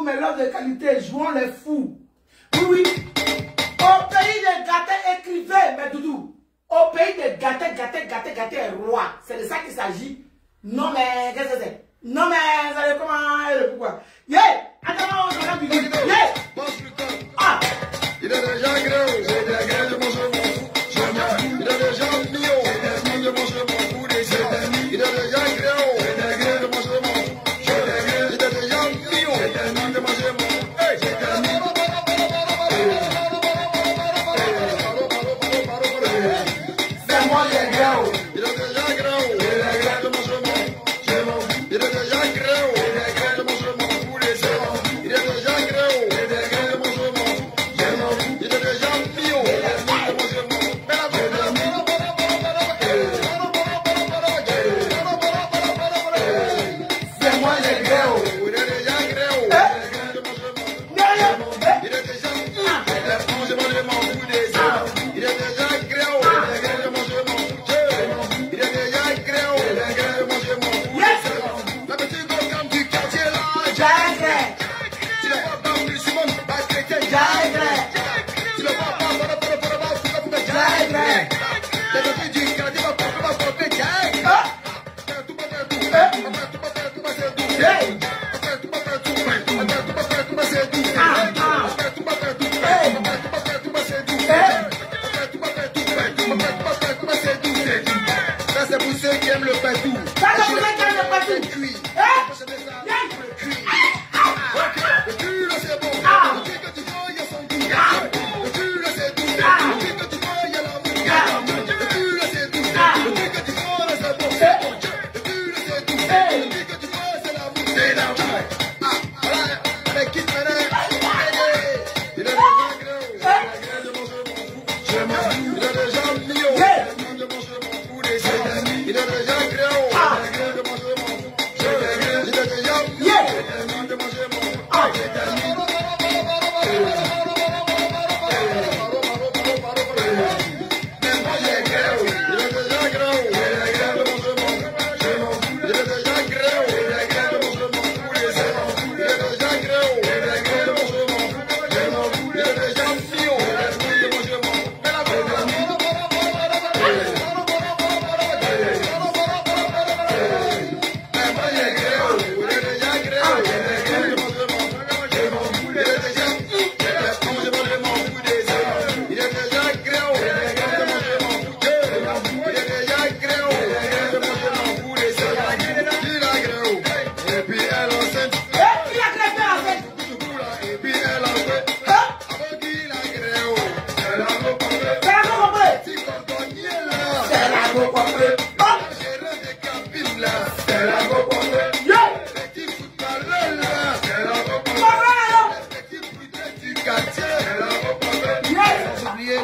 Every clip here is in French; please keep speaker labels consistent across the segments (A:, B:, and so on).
A: mes lots de qualité, jouons les fous. Oui, oui. Au pays des gâtés, écrivez, mais Doudou. Au pays des gâtés, roi. C'est de ça qu'il s'agit. Non, mais, qu'est-ce que c'est? Non, mais, ça dépend comment et le pourquoi. Yeah! Attends, on va du yeah! Ah!
B: Il est déjà gros, j'ai des graines, je mange mon fou. Il est déjà mignon, j'ai des graines, je mange mon fou. Il est déjà gros, j'ai des graines, je mange mon fou. Il est déjà mignon, j'ai des graines, je mange mon fou.
A: C'est moi les gros.
B: Il est déjà gros, j'ai des graines, je mange mon fou. Il est déjà gros, j'ai des graines, je mange mon fou. Il est déjà gros, j'ai des graines, je mange mon fou. Il est déjà mignon, j'ai des graines, je mange mon fou.
A: C'est moi les gros.
B: Il est déjà gros, il est déjà je mange mon fou. Il est déjà gros, je mange mon fou. Il est déjà gros, je mange mon fou. La petite gomme du quartier là,
A: J'arrête.
B: tu le vois pas, Simone, parce que t'es
A: J'arrête.
B: tu le vois pas,
A: J'arrête.
B: les petits du quartier va porter, ça c'est pour ceux qui aiment le patou.
A: Ça c'est pour ceux qui aiment le patou.
B: Le cuit. Le cul là c'est bon. Le cul que tu vois il y a son goût. Le cul là c'est doux. Le cul que tu vois il y a l'amour. Le cul là c'est doux. Le cul que tu vois là c'est bon. Le cul là c'est doux. Le cul que tu vois c'est l'amour. C'est l'amour. Ah voilà. Avec qui tu m'énerves? Il est déjà gros. Je mange mon fou. Je mange. Il est déjà mignon. Je mange mon fou. Il est déjà gros. Je mange mon fou. Il est déjà mignon. Je mange mon fou.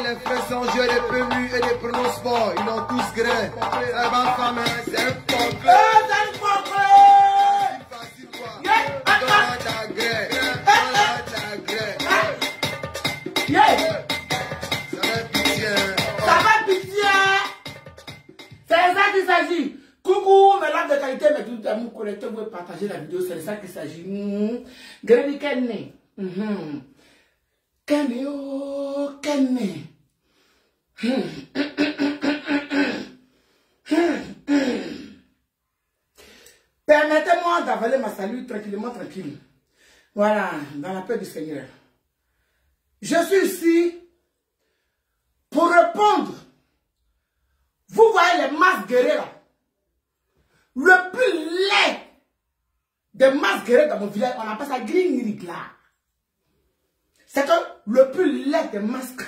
B: Les frères sont jeux des PMU et des prononcements, ils ont tous gré. Ça va femme, c'est un portrait.
A: C'est un portrait.
B: Facile quoi. Dans ta gré. Dans ta gré. Ça va pitié.
A: Ça va pitié. C'est ça qu'il s'agit. Coucou, mes lames de qualité, mes doutes d'amour connectés, vous pouvez partager la vidéo, c'est de ça qu'il s'agit. Grény Kenny. Kenny, oh, Kenny. Permettez-moi d'avaler ma salut tranquillement, tranquille. Voilà, dans la paix du Seigneur. Je suis ici pour répondre. Vous voyez les masses guerriers là. Le plus laid des masses guerriers dans mon village, on appelle ça green là. C'est que le plus laid des masques.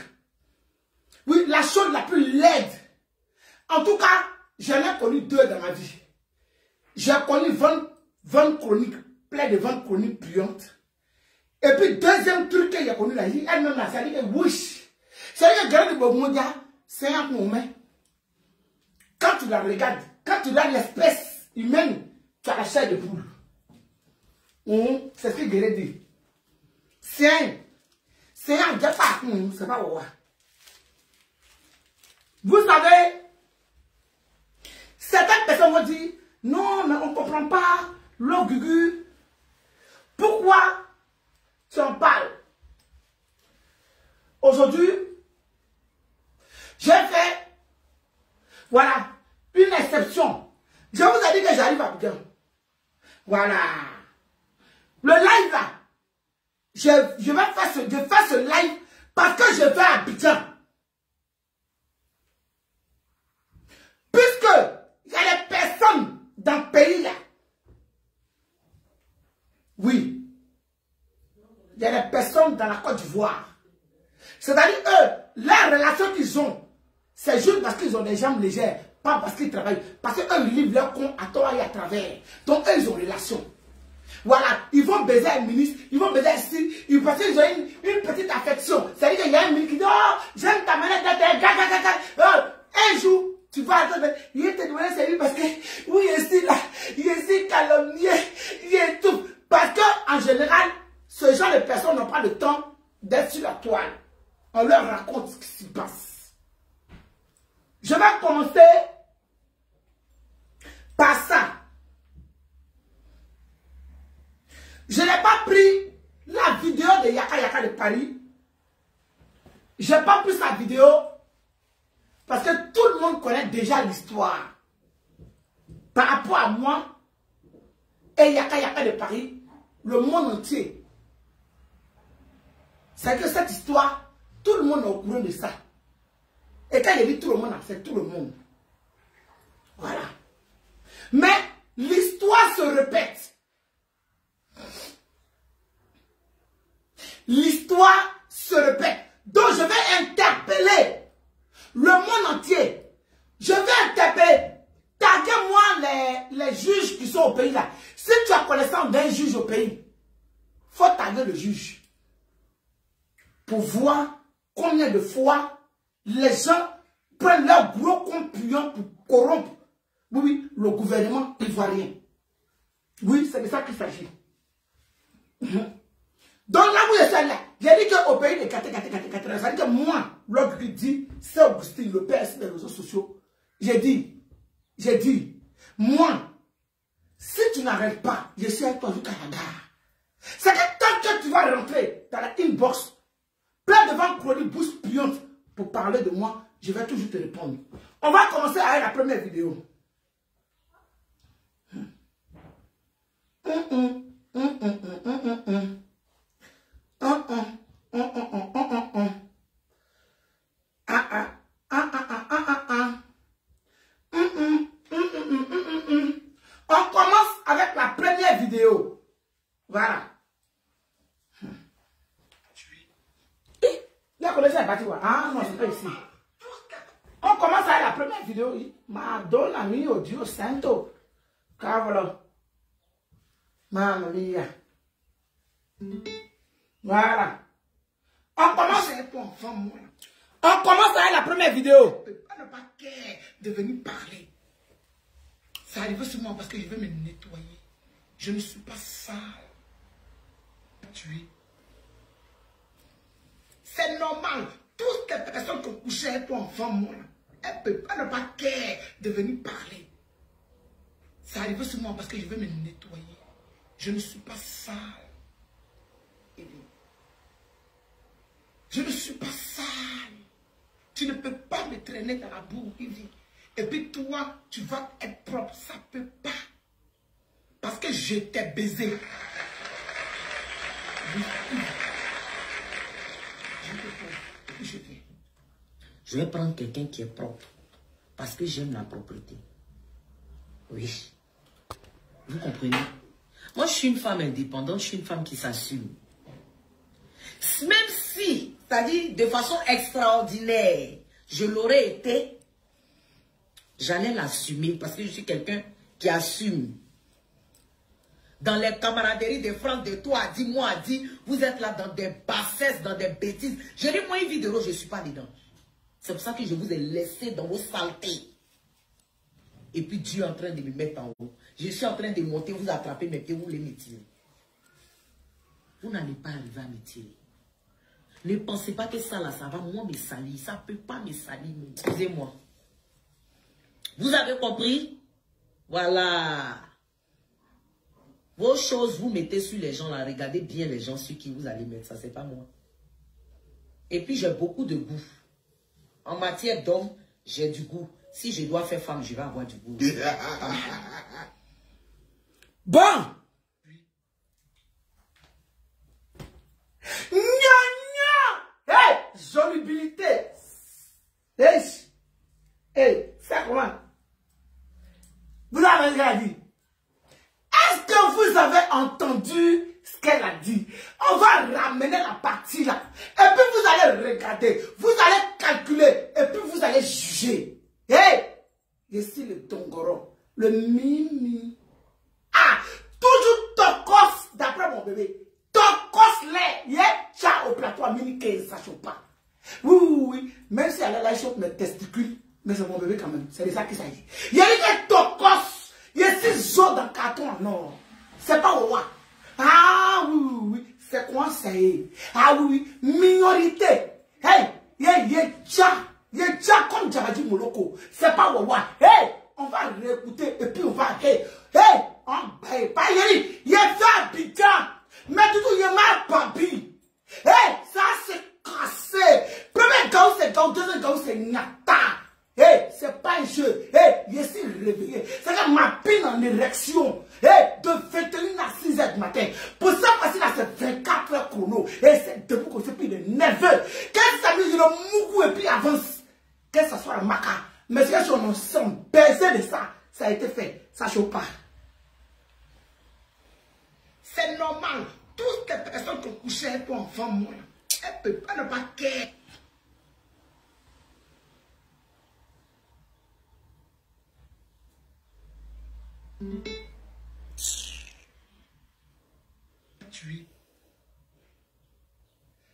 A: Oui, la chose la plus laide. En tout cas, j'en ai connu deux dans ma vie. J'ai connu 20 chroniques, plein de 20 chroniques puantes. Et puis, deuxième truc que j'ai connu là, elle-même là, ça dit que wish. C'est-à-dire que Gary Bomodia, c'est un moment. Quand tu la regardes, quand tu regardes l'espèce humaine, tu as la chair de poule. C'est ce que Gary dit. C'est un gars, c'est pas ouais. Vous savez, certaines personnes vont dire, non, mais on ne comprend pas, l'orgueil. Pourquoi tu en parles. Aujourd'hui, j'ai fait, voilà, une exception. Je vous ai dit que j'arrive à Abidjan. Voilà. Le live là, je vais faire ce live parce que je vais à Abidjan. Puisque il y a des personnes dans le pays là. Oui. Il y a des personnes dans la Côte d'Ivoire. C'est-à-dire, eux, la relation qu'ils ont, c'est juste parce qu'ils ont des jambes légères, pas parce qu'ils travaillent. Parce qu'eux, ils livrent leur compte à toi et à travers. Donc, eux, ils ont relation. Voilà, ils vont baiser un ministre, ils vont baiser ici, parce qu'ils ont une petite affection. C'est-à-dire qu'il y a un ministre qui dit, oh, j'aime ta manière d'être, un jour, tu vas attendre, il te demandé c'est lui parce que, oui, ici, là, il est ici calomnié, il est tout. Parce qu'en général, ce genre de personnes n'ont pas le temps d'être sur la toile. On leur raconte ce qui se passe. Je vais commencer par ça. Je n'ai pas pris la vidéo de Yaka Yaka de Paris. Je n'ai pas pris sa vidéo parce que tout le monde connaît déjà l'histoire. Par rapport à moi et Yaka Yaka de Paris, le monde entier. C'est que cette histoire, tout le monde est au courant de ça. Et quand il dit tout le monde, c'est tout le monde. Voilà. Mais l'histoire se répète. L'histoire se répète. Donc je vais interpeller le monde entier. Je vais interpeller. Taguez-moi les juges qui sont au pays là. Si tu as connaissance d'un juge au pays, il faut taguer le juge. Pour voir combien de fois les gens prennent leur gros compagnon pour corrompre. Oui, le gouvernement ivoirien. Oui, c'est de ça qu'il s'agit. Donc là où je suis là, j'ai dit qu'au pays de Kate, ça veut dire que moi, l'autre qui dit, c'est Augustin, le PS des réseaux sociaux. J'ai dit, moi, si tu n'arrêtes pas, je suis avec toi jusqu'à la gare. C'est que tant que tu vas rentrer dans la inbox, plein devant chronique, bouche puante pour parler de moi, je vais toujours te répondre. On va commencer avec la première vidéo. On commence avec la première vidéo. Voilà. La connexion est partie. Ah non, c'est pas ici. On commence avec la première vidéo. Madonna mia, Dio santo. Cavolo. Mamma mia. Voilà. On commence avec la première vidéo. Je ne peux pas ne pas care de venir parler. Ça arrive seulement parce que je veux me nettoyer. Je ne suis pas sale. Tuer. C'est normal. Toutes les personnes qui ont couché avec ton enfant, moi, elles ne peuvent pas ne pas care de venir parler. Ça arrive seulement parce que je veux me nettoyer. Je ne suis pas sale. Je ne suis pas sale. Tu ne peux pas me traîner dans la boue, Ivy. Et puis toi, tu vas être propre. Ça ne peut pas. Parce que je t'ai baisé.
C: Je vais prendre quelqu'un qui est propre. Parce que j'aime la propreté. Oui. Vous comprenez? Moi, je suis une femme indépendante. Je suis une femme qui s'assume. Même si, c'est-à-dire de façon extraordinaire, je l'aurais été, j'allais l'assumer parce que je suis quelqu'un qui assume. Dans les camaraderies de France, de toi, dis-moi, dis, vous êtes là dans des bassesses, dans des bêtises. Je dis, moi, une vidéo, je ne suis pas dedans. C'est pour ça que je vous ai laissé dans vos saletés. Et puis Dieu est en train de me mettre en haut. Je suis en train de monter, vous attraper mes pieds, vous voulez me tirer. Vous n'allez pas arriver à me tirer. Ne pensez pas que ça là, ça va moi me salir. Ça ne peut pas me salir. Excusez-moi. Vous avez compris? Voilà. Vos choses, vous mettez sur les gens là. Regardez bien les gens sur qui vous allez mettre ça. C'est pas moi. Et puis, j'ai beaucoup de goût. En matière d'homme, j'ai du goût. Si je dois faire femme, je vais avoir du goût.
A: Bon. Hey, jolibilité. Hey, c'est comment? Vous avez déjà dit. Est-ce que vous avez entendu ce qu'elle a dit? On va ramener la partie là. Et puis vous allez regarder. Vous allez calculer. Et puis vous allez juger. Hey! Ici le Tongoro. Le Mimi. Ah! Toujours Tokos, d'après mon bébé. Tokos les. Y'a au plateau à Mini 15, ça chope pas. Oui. Même si elle a la chope mes testicules. Mais c'est mon bébé quand même. C'est de ça qu'il s'agit. Il y a des Tokos. Il y a 6 jours dans le carton. Non. C'est pas au roi. Ah oui. C'est quoi ça? Ah oui. Minorité. Hey. Il y a déjà comme Djabadji Moloko. C'est pas au roi. Hey. On va réécouter. Et puis on va. Hey. On va. Pas Yeri. Il y a ça, Bidjan. Mais tout il y a ma papi. Hey. Ça c'est cassé. Premier gaou c'est gaou. Deuxième gaou c'est Nata. Hey, c'est pas un jeu. Hey, je suis réveillé. C'est que ma pine en érection. Hey, de 21 à 6 h du matin. Pour ça, parce que là, c'est 24 heures chrono. Et c'est debout qu'on se plie de 9 heures. Qu'est-ce que ça veut dire le mougou et puis avance. Que ce soit le maca. Mais c'est que on s'est baisé de ça. Ça a été fait. Ça chauffe pas. C'est normal. Toutes les personnes qui ont couché avec ton enfant, moi, elles ne peuvent pas ne pas care.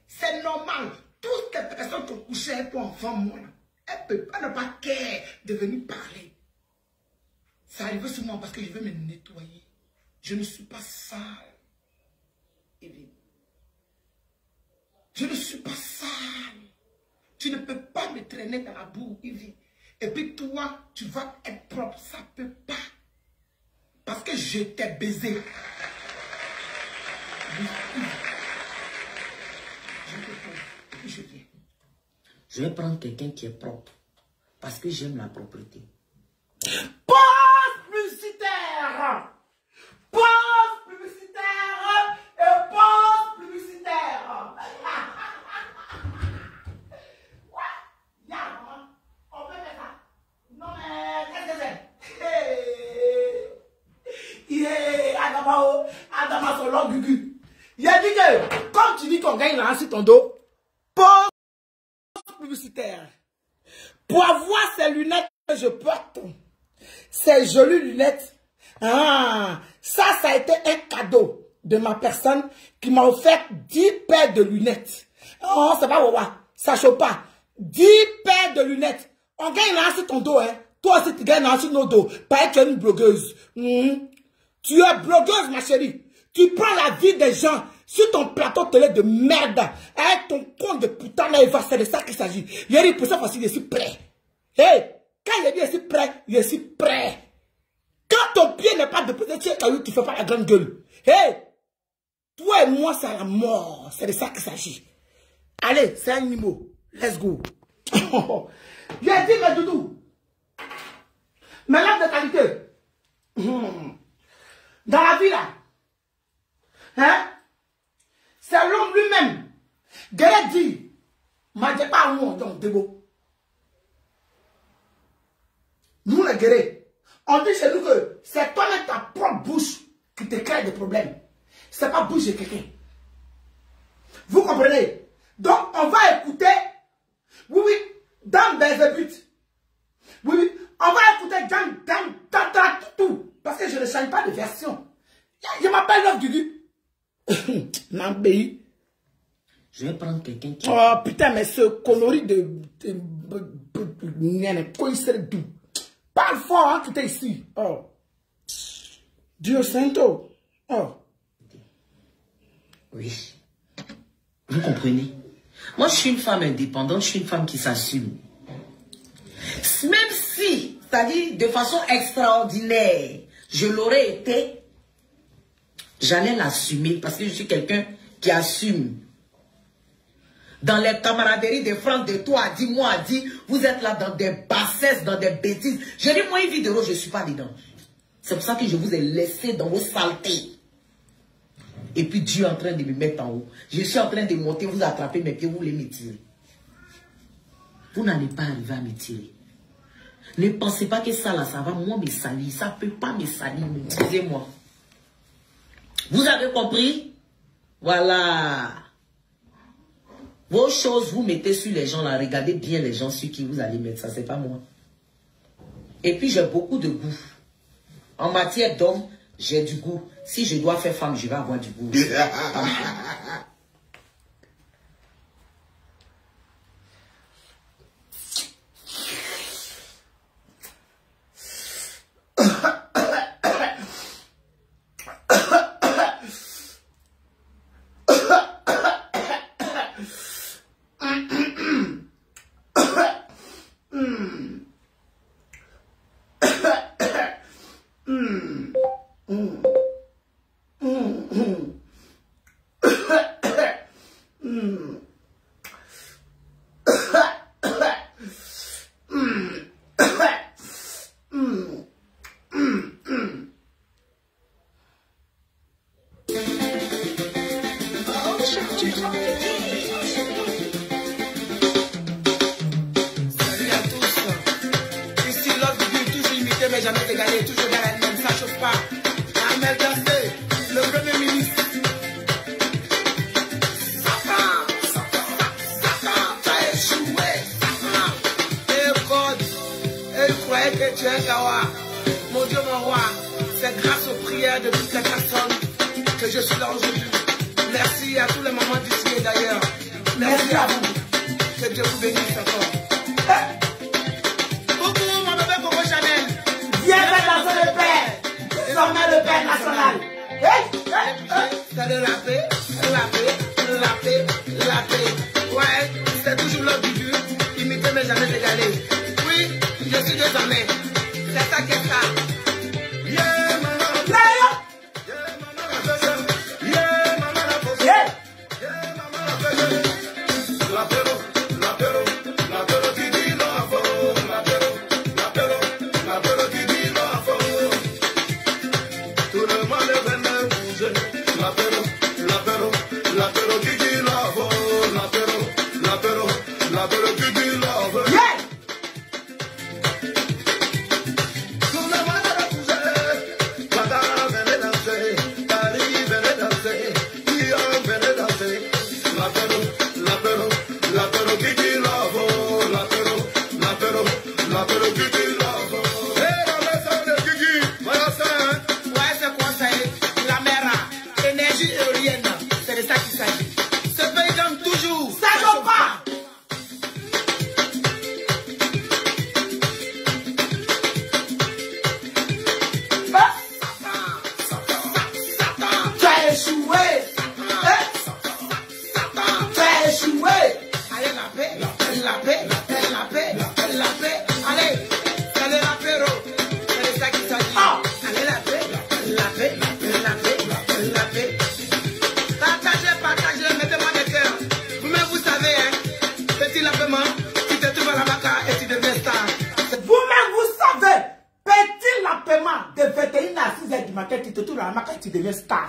A: C'est normal. Toutes les personnes qui ont couché avec ton enfant, moi, elles ne peuvent pas ne pas care de venir parler. Ça arrive seulement parce que je veux me nettoyer. Je ne suis pas sale. Je ne suis pas sale. Tu ne peux pas me traîner dans la boue, Ivy. Et puis toi, tu vas être propre. Ça ne peut pas. Parce que je t'ai baisé.
C: Je vais prendre quelqu'un qui est propre. Parce que j'aime la propreté.
A: Pause publicitaire. Pause publicitaire. Et pause publicitaire. On peut faire ça. Non mais, qu'est-ce que c'est? Adama Solo Gugu. Il a dit que, comme tu dis qu'on gagne là sur ton dos, pause publicitaire. Pour avoir ces lunettes que je porte, ces jolies lunettes, ça a été un cadeau de ma personne qui m'a offert 10 paires de lunettes. Oh, c'est pas wawa, ça chauffe pas. 10 paires de lunettes. On gagne là sur ton dos, hein. Toi aussi tu gagnes là sur nos dos. Pas être une blogueuse. Tu es blogueuse, ma chérie. Tu prends la vie des gens sur ton plateau télé de merde. Avec ton compte de putain là, c'est de ça qu'il s'agit. Il y a pour ça parce que je suis prêt. Hey, quand il dit je suis prêt, je suis prêt. Quand ton pied n'est pas déposé, tu ne fais pas la grande gueule. Hey, toi et moi, c'est la mort. C'est de ça qu'il s'agit. Allez, c'est un mot. Let's go. J'ai dit, mes doudous. Mes lampes de qualité. Dans la vie là, hein, c'est l'homme lui-même. Guéret dit, m'a dit pas où on tombe dégo. Nous les guérets, on dit chez nous que c'est toi-même ta propre bouche qui te crée des problèmes. C'est pas bouche de quelqu'un. Vous comprenez? Donc on va écouter, oui, dans Belzébuth. Oui, on va écouter dans tout. Parce que je ne change pas de version. Je m'appelle Love Gugu.
C: Je vais prendre quelqu'un qui...
A: Oh putain, mais ce coloris de parle fort, hein, tout est ici. Oh. Dieu Santo. Oh.
C: Oui. Vous comprenez? Moi, je suis une femme indépendante, je suis une femme qui s'assume. Même si, c'est-à-dire de façon extraordinaire, je l'aurais été, j'allais l'assumer parce que je suis quelqu'un qui assume. Dans les camaraderies de France, de toi, dit, moi, dit, vous êtes là dans des bassesses, dans des bêtises. Je dis, moi, une vidéo, je ne suis pas dedans. C'est pour ça que je vous ai laissé dans vos saletés. Et puis Dieu est en train de me mettre en haut. Je suis en train de monter, vous attraper mes pieds, vous voulez me tirer. Vous n'allez pas arriver à me tirer. Ne pensez pas que ça là, ça va moi me salir. Ça ne peut pas me salir, excusez-moi. Vous avez compris? Voilà. Vos choses, vous mettez sur les gens là. Regardez bien les gens sur qui vous allez mettre ça. C'est pas moi. Et puis j'ai beaucoup de goût. En matière d'homme, j'ai du goût. Si je dois faire femme, je vais avoir du goût.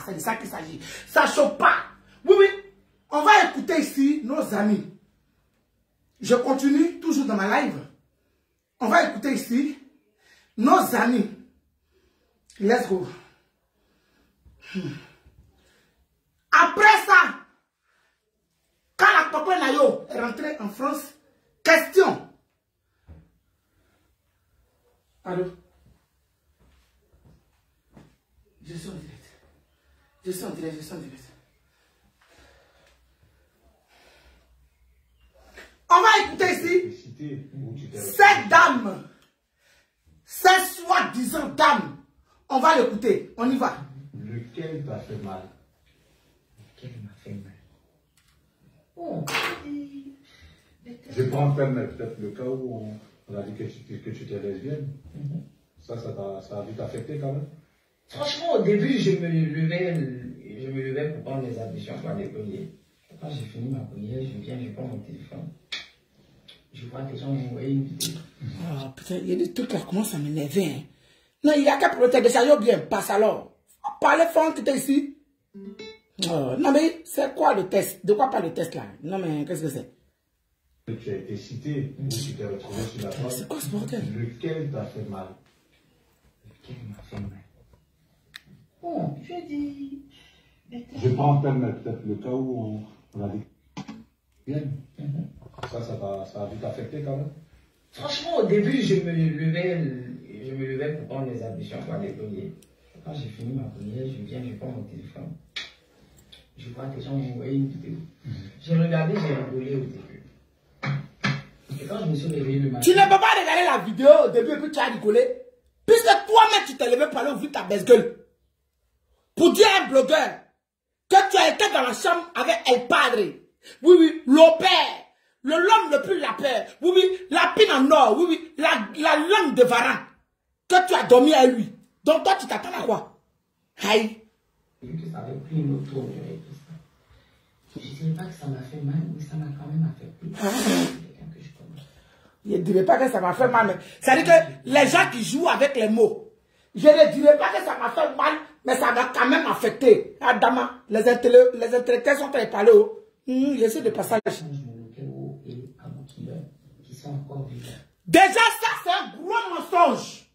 A: C'est de ça qu'il s'agit. Ça choque pas. Oui, oui. On va écouter ici nos amis. Je continue toujours dans ma live. On va écouter ici nos amis. Let's go. Après ça, quand la Papa Nayo est rentrée en France, question. Allô? Je suis en direct. Je suis en direct, je suis en direct. On va écouter ici cette dame, cette soi-disant dame. On va l'écouter, on y va.
D: Lequel t'a fait mal?
C: Lequel m'a fait mal?
D: Oh. Je prends peut-être le cas où on a dit que tu étais lesbienne. Ça a vite affecté quand même.
C: Franchement, au début, je me levais pour prendre mes ablutions pour aller prier. Quand j'ai fini ma prière, je prends mon téléphone. Je vois des gens m'envoyer une vidéo.
A: Oh putain, il y a des trucs là qui commencent à m'énerver. Hein. Non, il y a qu'à protéger ça, yo bien, passe alors. Parlez fort que t'es ici. Oh, non mais, c'est quoi le test? De quoi parle le test là? Non mais, qu'est-ce que c'est?
D: Tu as été cité, tu t'es retrouvé sur la table.
A: C'est quoi ce bordel?
D: Lequel t'a fait mal?
C: Lequel m'a fait mal? Bon, je dis...
D: Je prends peut-être le cas où on a dit. Bien. Ça a dû t'affecter quand même.
C: Franchement, au début, je me levais pour prendre mes ablutions pour aller prier. Quand j'ai fini ma prière, je prends mon téléphone. Je vois des gens m'envoyer une vidéo. J'ai regardé, j'ai rigolé au début. Et quand je me suis réveillé le matin...
A: Tu ne peux pas regarder la vidéo au début et puis tu as rigolé. Puisque toi-même, tu t'es levé pour aller ouvrir ta baisse-gueule. Pour dire à un blogueur que tu as été dans la chambre avec El Padre. Oui, oui, le père. L'homme le plus lapin. Oui, oui, la pine en or. Oui, oui, la langue de Varan. Que tu as dormi à lui. Donc toi, tu t'attends à quoi? Aïe.
C: Vu que ça avait pris une autre tournure et tout ça. Je ne dirais pas que ça m'a fait mal, mais ça m'a quand même affecté. C'est quelqu'un que je connais.
A: Je ne dirais pas que ça m'a fait mal, mais ça veut dire que les gens qui jouent avec les mots, je ne dirais pas que ça m'a fait mal, mais ça m'a quand même affecté. Adama, les intellectuels sont très parlés. J'essaie de passage.
C: Qui sont encore vivants.
A: Déjà, ça, c'est un gros mensonge.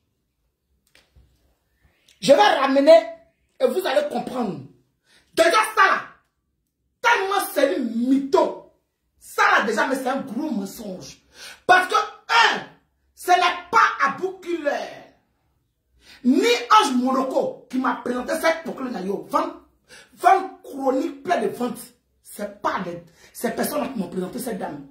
A: Je vais ramener et vous allez comprendre. Déjà, ça là, tellement c'est une mytho. Ça là, déjà, mais c'est un gros mensonge. Parce que, ce n'est pas Abou Killer, ni Ange Moloko qui m'a présenté cette proclame d'ailleurs. 20 chroniques pleines de ventes. C'est pas ces personnes qui m'ont présenté cette dame.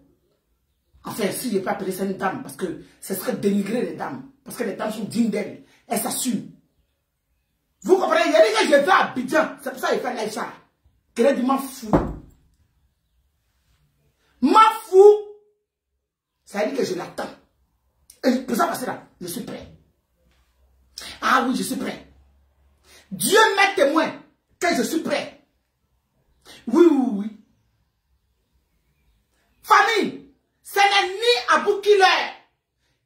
A: Enfin, si je peux appeler ça une dame, parce que ce serait dénigrer les dames. Parce que les dames sont dignes d'elles. Elles s'assument. Vous comprenez? Il y a des gens qui viennent à Abidjan. C'est pour ça qu'il fait l'Aïcha. Qu'elle dit m'en fou. M'en fou. Ça veut dire que je l'attends. Et pour ça, parce que là, je suis prêt. Ah oui, je suis prêt. Dieu m'est témoin que je suis prêt. Oui, oui, oui. Famille, ce n'est ni Abou Killer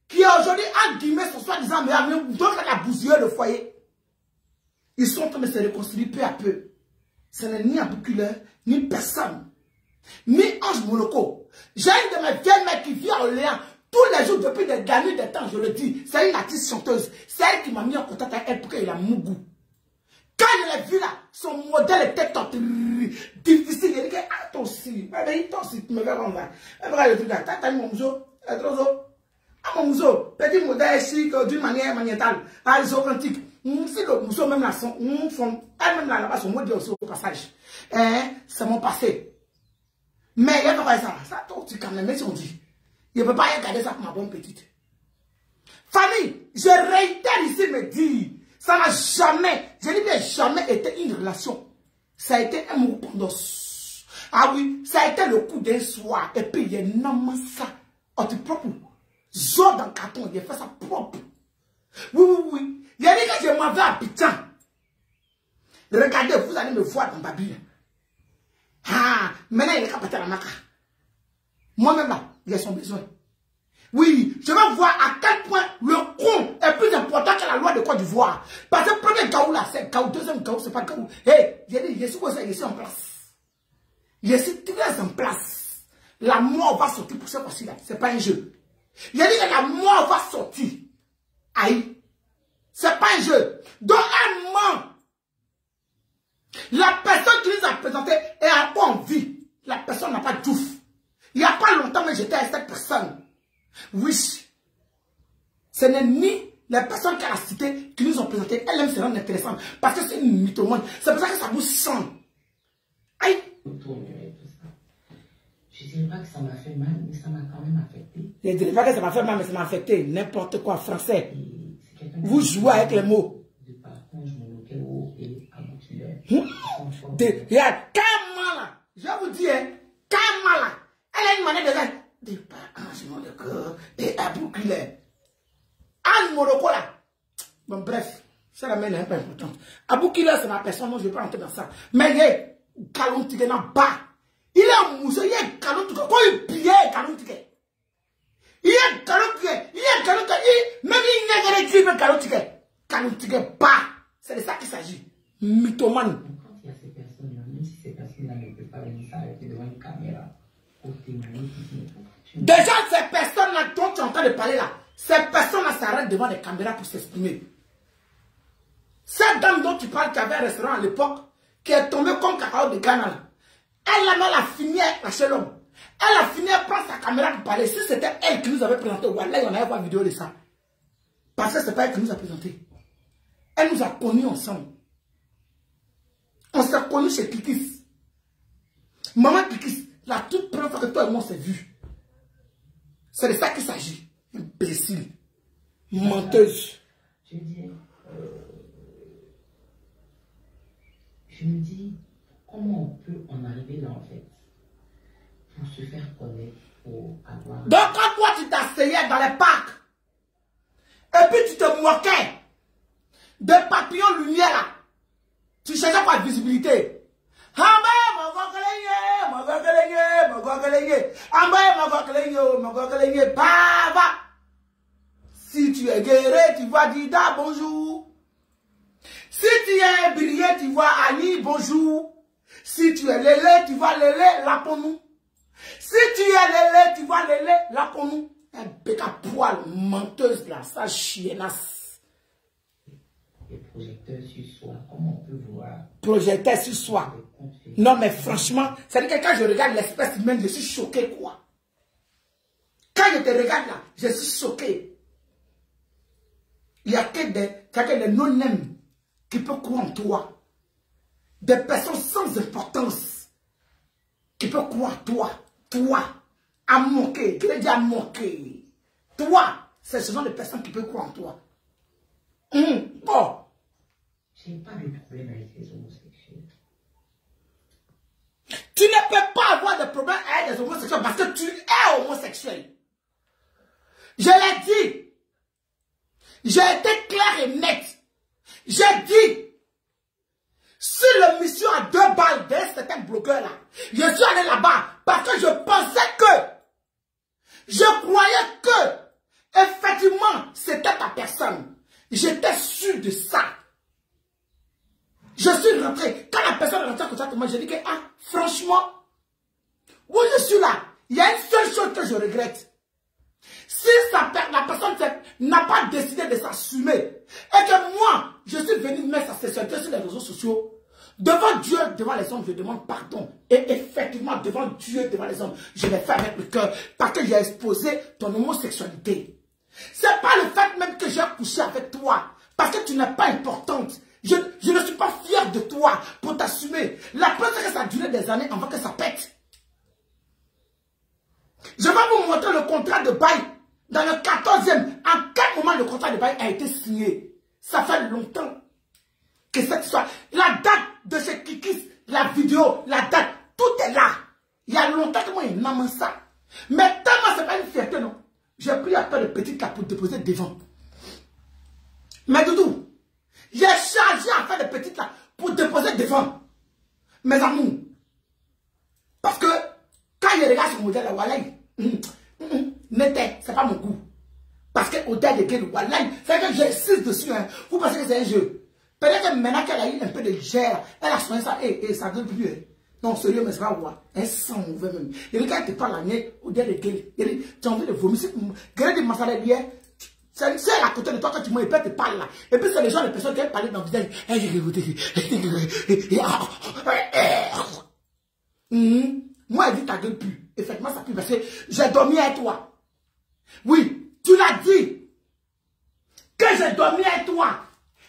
A: qui est aujourd'hui en guillemets son soi-disant meilleur ami, donc la bousilleur de foyer. Ils sont en train de se reconstruire peu à peu. Ce n'est ni Abou Killer, ni personne. Ni Ange Moloko. J'ai une de mes vieilles mères qui vit à Orléans. Tous les jours, depuis des années de temps, je le dis. C'est une artiste chanteuse. C'est elle qui m'a mis en contact avec elle pour qu'elle a Mougou. Quand je l'ai vu là, son modèle était difficile. Il dit, ah, toi aussi. Toi aussi, tu me fais rendre là. Regarde le truc là. T'as mon museau. Ah, mon museau. Petit modèle chic, d'une manière magnétale. Ah, les autres antiques. Si le museau même là, elle-même là-bas, son modèle aussi au passage. C'est mon passé. Mais il y a pas ça. Ça, toi, tu quand même, mais si on dit. Il ne peut pas regarder ça pour ma bonne petite. Famille, je réitère ici me dire. Ça n'a jamais, je dis bien jamais été une relation. Ça a été un mot pendant. Ah oui, ça a été le coup d'un soir. Et puis il y a non ça. Oh, tu propre. Zor dans le carton, il a fait ça propre. Oui, oui, oui. Il a dit que je m'en vais à Abidjan. Regardez, vous allez me voir dans ma Bible. Ah, maintenant il est capable de la maca. Moi-même là, il a son besoin. Oui, je vais voir à quel point le con est plus important que la loi de Côte d'Ivoire. Parce que le premier Gaou là, c'est Gaou, deuxième Gaou, c'est pas Gaou. Hé, j'ai dit, je suis en place. Je suis très en place. La mort va sortir pour ce fois-ci là. C'est pas un jeu. J'ai dit que la mort va sortir. Aïe. C'est pas un jeu. Donc elle ment. La personne qui nous a présenté est encore en vie. La personne n'a pas de djouf. Il n'y a pas longtemps, mais j'étais avec cette personne. Oui. Ce n'est ni les personnes qu'elle a citées qui nous ont présenté. Elle-même se rend intéressante. Parce que c'est une mythomane. C'est pour ça que ça vous sent. Aïe.
C: Je ne dirais pas que ça m'a fait mal, mais ça m'a quand même affecté.
A: Je ne dirais pas que ça m'a fait mal, mais ça m'a affecté. N'importe quoi, français. Vous jouez avec les mots.
C: De par contre, je me moquais haut et Abou Killer.
A: Regarde, quand là, je vous dis, quand là, elle a une manière de dire, de par Ange Moloko et Abou Killer. Ange Moloko là. Bon, bref, Ça, la n'est pas importante. Aboukila, c'est ma personne, moi, je ne vais pas entrer dans ça. Mais il y a Kalon Tige n'a pas. Il est moussé, il y a Kalon Tige. Quand il pille, Kalon Tige. Il y a Kalon Tige. Il y a Kalon Tige. Même il n'est pas Kalon Tige. Kalon Tige pas. C'est de ça qu'il s'agit. Mythomane.
C: Quand il y a ces personnes-là, même si ces personnes-là ne peuvent pas venir s'arrêter devant une caméra pour témoigner,
A: déjà, ces personnes-là dont tu es en train de parler là, ces personnes-là s'arrêtent devant les caméras pour s'exprimer. Cette dame dont tu parles qui avait un restaurant à l'époque, qui est tombée comme cacao de Ghana, elle a fini avec lâcher l'homme. Elle a fini à prendre sa caméra pour parler. Si c'était elle qui nous avait présenté, voilà, on avait pas vidéo de ça. Parce que c'est pas elle qui nous a présenté. Elle nous a connus ensemble. On s'est connus chez Kikis. Maman Kikis, la toute première fois que toi et moi on s'est vus. C'est de ça qu'il s'agit. Imbécile. Menteuse.
C: Je me dis, comment on peut en arriver là en fait? Pour se faire connaître, pour avoir...
A: Donc quand toi tu t'asseyais dans les parcs, et puis tu te moquais des papillons lumière là, tu cherchais pas de visibilité. Si tu es guéri, tu vois Dida, bonjour. Si tu es brillé, tu vois Annie, bonjour. Si tu es Lélé, tu vois Lélé, là pour nous. Si tu es Lélé, tu vois Lélé, là pour nous. Un béca poil, menteuse là, ça chiennasse.
C: Les projecteurs sur soi, comment on peut voir?
A: Projecteur sur soi. Non mais franchement, c'est-à-dire que quand je regarde l'espèce humaine, je suis choqué quoi. Quand je te regarde là, je suis choqué. Il y a que des non-nèmes qui peuvent croire en toi. Des personnes sans importance qui peuvent croire en toi. Toi, à moquer. Qui veut dire à moquer? Toi, c'est ce genre de personnes qui peuvent croire en toi. Bon.
C: J'ai pas de problème avec les homosexuels.
A: Tu ne peux pas avoir de problème avec les homosexuels parce que tu es homosexuel. Je l'ai dit. J'ai été clair et net. J'ai dit, si le monsieur a 2 balles d'un certain blogueur là, je suis allé là-bas parce que je pensais je croyais que, effectivement, c'était ta personne. J'étais sûr de ça. Je suis rentré. Quand la personne est rentrée comme ça, moi, j'ai dit que, ah, franchement, où je suis là, il y a une seule chose que je regrette. Si la personne n'a pas décidé de s'assumer, et que moi, je suis venu mettre sa sexualité sur les réseaux sociaux, devant Dieu, devant les hommes, je demande pardon. Et effectivement, devant Dieu, devant les hommes, je l'ai fait avec le cœur, parce que j'ai exposé ton homosexualité. C'est pas le fait même que j'ai couché avec toi, parce que tu n'es pas importante. Je ne suis pas fier de toi pour t'assumer. La preuve, c'est que ça a duré des années avant que ça pète. Je vais vous montrer le contrat de bail. Dans le 14e, en quel moment le contrat de bail a été signé? Ça fait longtemps que cette histoire, la date de chez Kikis, la vidéo, la date, tout est là. Il y a longtemps que moi, il m'a ça. Mais tellement c'est pas une fierté, non. J'ai pris un peu de petite là pour déposer devant. Mais Doudou, j'ai chargé à faire de petites là pour déposer devant. Mes amours. Parce que quand je regarde ce modèle là, voilà, c'est pas mon goût. Parce que au-delà de quel Wallahi, c'est que j'insiste dessus. Hein. Vous pensez que c'est un jeu. Peut-être que maintenant qu'elle a eu un peu de gère, elle a soigné ça et ça ne donne plus. Hein. Non, sérieux, mais c'est pas moi. Elle sent mauvais même. Et quand elle te parle la mienne, au-delà de quel, tu as envie de vomir. Grâce à Massala hier, c'est à côté de toi quand tu m'as te parle là. Et puis c'est les gens, les personnes qui aiment parler dans le visage. Moi, elle dit ta gueule pue. Effectivement, ça pue parce que j'ai dormi avec toi. Oui, tu l'as dit. Que j'ai dormi avec toi.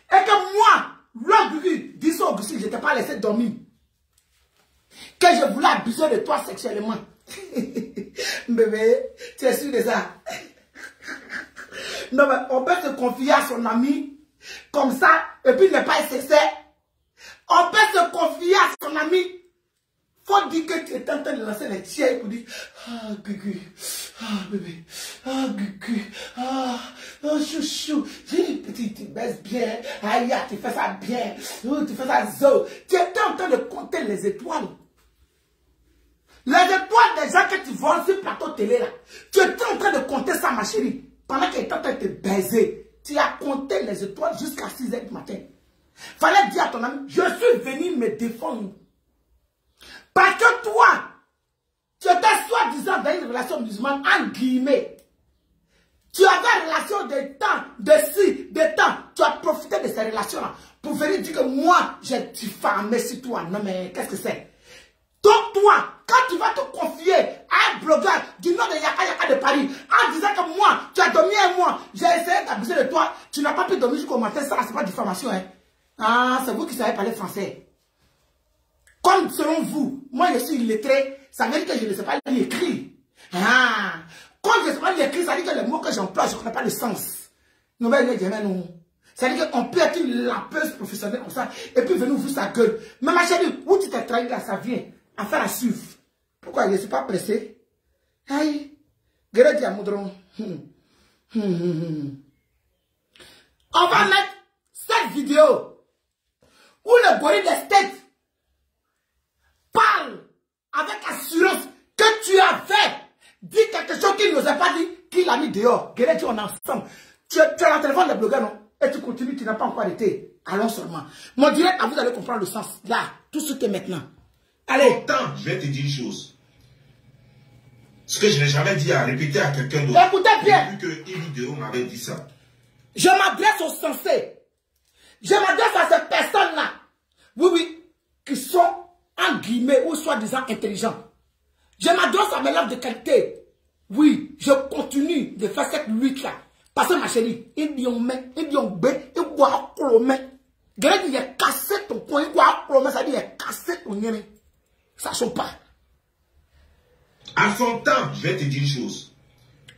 A: Et que moi, l'orgueil, dis ça Augustin, je ne t'ai pas laissé dormir. Que je voulais abuser de toi sexuellement. Bébé, tu es sûr de ça? Non, mais on peut se confier à son ami comme ça, et puis ne pas être sincère. On peut se confier à son ami. Faut dire que tu es en train de lancer les tiers pour dire, ah, Gugu, Ah, bébé. Ah, Gugu. Ah, oh, chouchou. J'ai dit, petit, tu baisses bien. Aïe, tu fais ça bien. Oh, tu fais ça zo. Tu étais en train de compter les étoiles. Les étoiles des gens que tu vois sur le plateau télé là. Tu étais en train de compter ça, ma chérie. Pendant qu'elle était en train de te baiser. Tu as compté les étoiles jusqu'à 6 h du matin. Fallait dire à ton ami, je suis venu me défendre. Parce que toi, tu étais soi-disant dans une relation musulmane, en guillemets. Tu avais une relation de temps, de temps. Tu as profité de ces relations-là pour venir dire que moi, j'ai diffamé sur toi. Non mais, qu'est-ce que c'est? Donc toi, quand tu vas te confier à un blogueur du nom de Yaka Yaka de Paris, en disant que moi, tu as dormi un mois, j'ai essayé d'abuser de toi, tu n'as pas pu dormir jusqu'au matin, ça, c'est pas diffamation, hein. Ah, c'est vous qui savez parler français. Comme selon vous, moi je suis illettré, ça veut dire que je ne sais pas lire écrire. Ah, quand je ne sais pas lire écrire, ça veut dire que les mots que j'emploie, je ne connais pas le sens. Nous, ça veut dire qu'on peut être une lapeuse professionnelle comme ça, et puis venir ouvrir sa gueule. Mais ma chérie, où tu t'es trahi là, ça vient. Affaire à suivre. Pourquoi je ne suis pas pressé? Aïe, Guéré Diamoudron. On va mettre cette vidéo où le gorille des States parle avec assurance que tu as fait, dit quelque chose qu'il n'osait pas dire, qu'il a mis dehors. Guéré dit on est ensemble. Tu as le téléphone de blogueur, non? Et tu continues, tu n'as pas encore arrêté. Allons seulement. Mon direct, vous allez comprendre le sens. Là, tout ce qui est maintenant. Allez.
E: Pourtant, je vais te dire une chose. Ce que je n'ai jamais dit à répéter à quelqu'un d'autre.
A: Écoutez bien.
E: Depuis que une vidéo m'avait dit ça.
A: Je m'adresse aux sensés. Je m'adresse à ces personnes-là. Oui, oui. Qui sont, en guillemets, ou soi-disant intelligents. Je m'adresse à mes élèves de qualité. Oui, je continue de faire cette lutte-là. Parce que ma chérie, ils disent ils boivent il a cassé ton coin, ça dit il a cassé ton nez. Ça ne choque pas.
E: À son temps, je vais te dire une chose.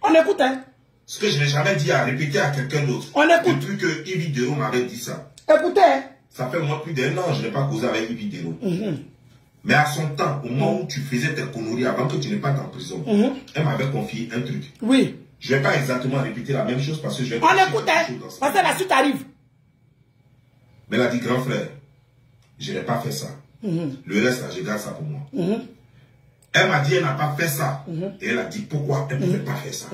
A: On écoute, hein.
E: Ce que je n'ai jamais dit à répéter à quelqu'un d'autre.
A: On écoute.
E: Depuis que Ividéo m'avait dit ça.
A: Écoutez, hein.
E: Ça fait moins plus d'1 an, je n'ai pas causé avec Ividéo. Mais à son temps, au moment où tu faisais tes conneries avant que tu n'aies pas en prison, elle m'avait confié un truc.
A: Oui.
E: Je ne vais pas exactement répéter la même chose parce que je vais...
A: On écoute, hein. Parce que la suite arrive.
E: Mais elle a dit, grand frère, je n'ai pas fait ça. Le reste, là, je garde ça pour moi. Elle m'a dit, elle n'a pas fait ça. Et elle a dit, pourquoi elle ne pouvait pas faire ça.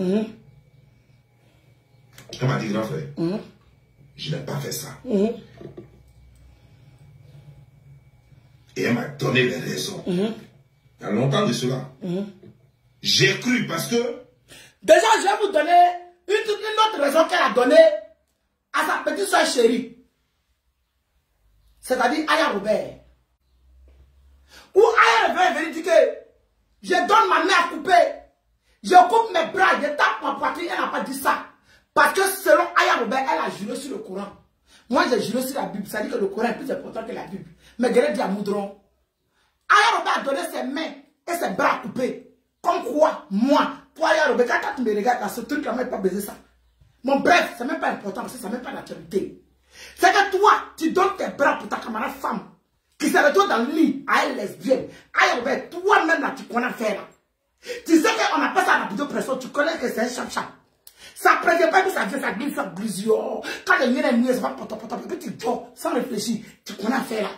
E: Elle m'a dit, grand frère, je n'ai pas fait ça. Et elle m'a donné les raisons. Il y a longtemps de cela. J'ai cru parce que...
A: Déjà, je vais vous donner une autre raison qu'elle a donnée à sa petite soeur chérie. C'est-à-dire Aya Robert. Où Aya Robert veut dire que je donne ma main à couper. Je coupe mes bras, je tape ma poitrine. Elle n'a pas dit ça. Parce que selon Aya Robert, elle a juré sur le Coran. Moi, j'ai juré sur la Bible. Ça dit que le Coran est plus important que la Bible. Mais Guéré dit à Moudron. Aya Robert a donné ses mains et ses bras coupés. Comme quoi, moi, toi Aya Robert, quand tu me regardes, ce truc-là, moi, je n'ai pas baisé ça. Bon, bref, c'est même pas important parce que ça n'a même pas d'actualité. C'est que toi, tu donnes tes bras pour ta camarade femme qui se retrouve dans le lit à elle lesbienne. Aya Robert, toi-même là, tu connais faire là. Tu sais qu'on appelle ça la vidéo-pression, tu connais que c'est un chap-chap. Ça ne prévient pas que ça vient, ça glisse, ça glisse. Quand le mien est mieux, ça va potopotopo, et puis tu dors sans réfléchir. Tu connais faire là.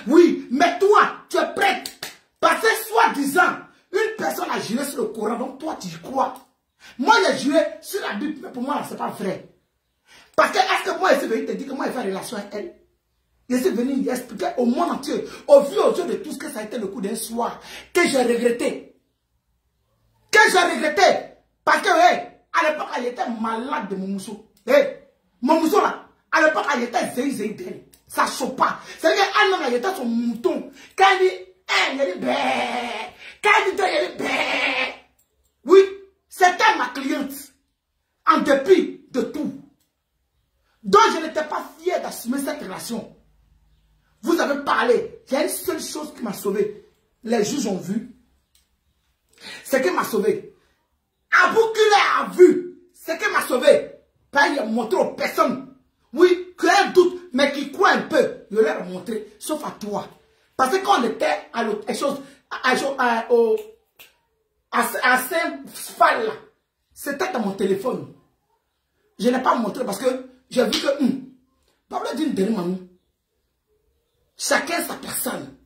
A: Oui, mais toi, tu es prête. Parce que soi-disant, une personne a juré sur le Coran, donc toi, tu y crois. Moi, j'ai juré sur la Bible, mais pour moi, ce n'est pas vrai. Parce que, est-ce que moi, je suis venu te dire que moi, je fais relation avec elle? Je suis venu expliquer au monde entier, au vu aux yeux de tout ce que ça a été le coup d'un soir, que j'ai regretté. Que j'ai regretté. Parce que, hey, à l'époque, elle était malade de mon mousseau. Hey, mon mousseau là, à l'époque, elle était zéhi d'elle. Ça ne choque pas. C'est-à-dire qu'elle-même, elle était son mouton. Quand elle dit, elle dit, bé. Quand elle dit, elle dit, bé. Oui, c'était ma cliente. En dépit de tout. Donc, je n'étais pas fier d'assumer cette relation. Vous avez parlé. Il y a une seule chose qui m'a sauvé. Les juges ont vu. C'est qui m'a sauvé. Aboukile a vu. C'est qui m'a sauvé. Pas il a montré aux personnes. Oui, qui a un doute, mais qui croit un peu. Je leur ai montré. Sauf à toi. Parce que quand on était à l'autre chose, à Saint-Phal là. C'était dans mon téléphone. Je n'ai pas montré parce que j'ai vu que Pablo dit une mamie. Chacun sa personne.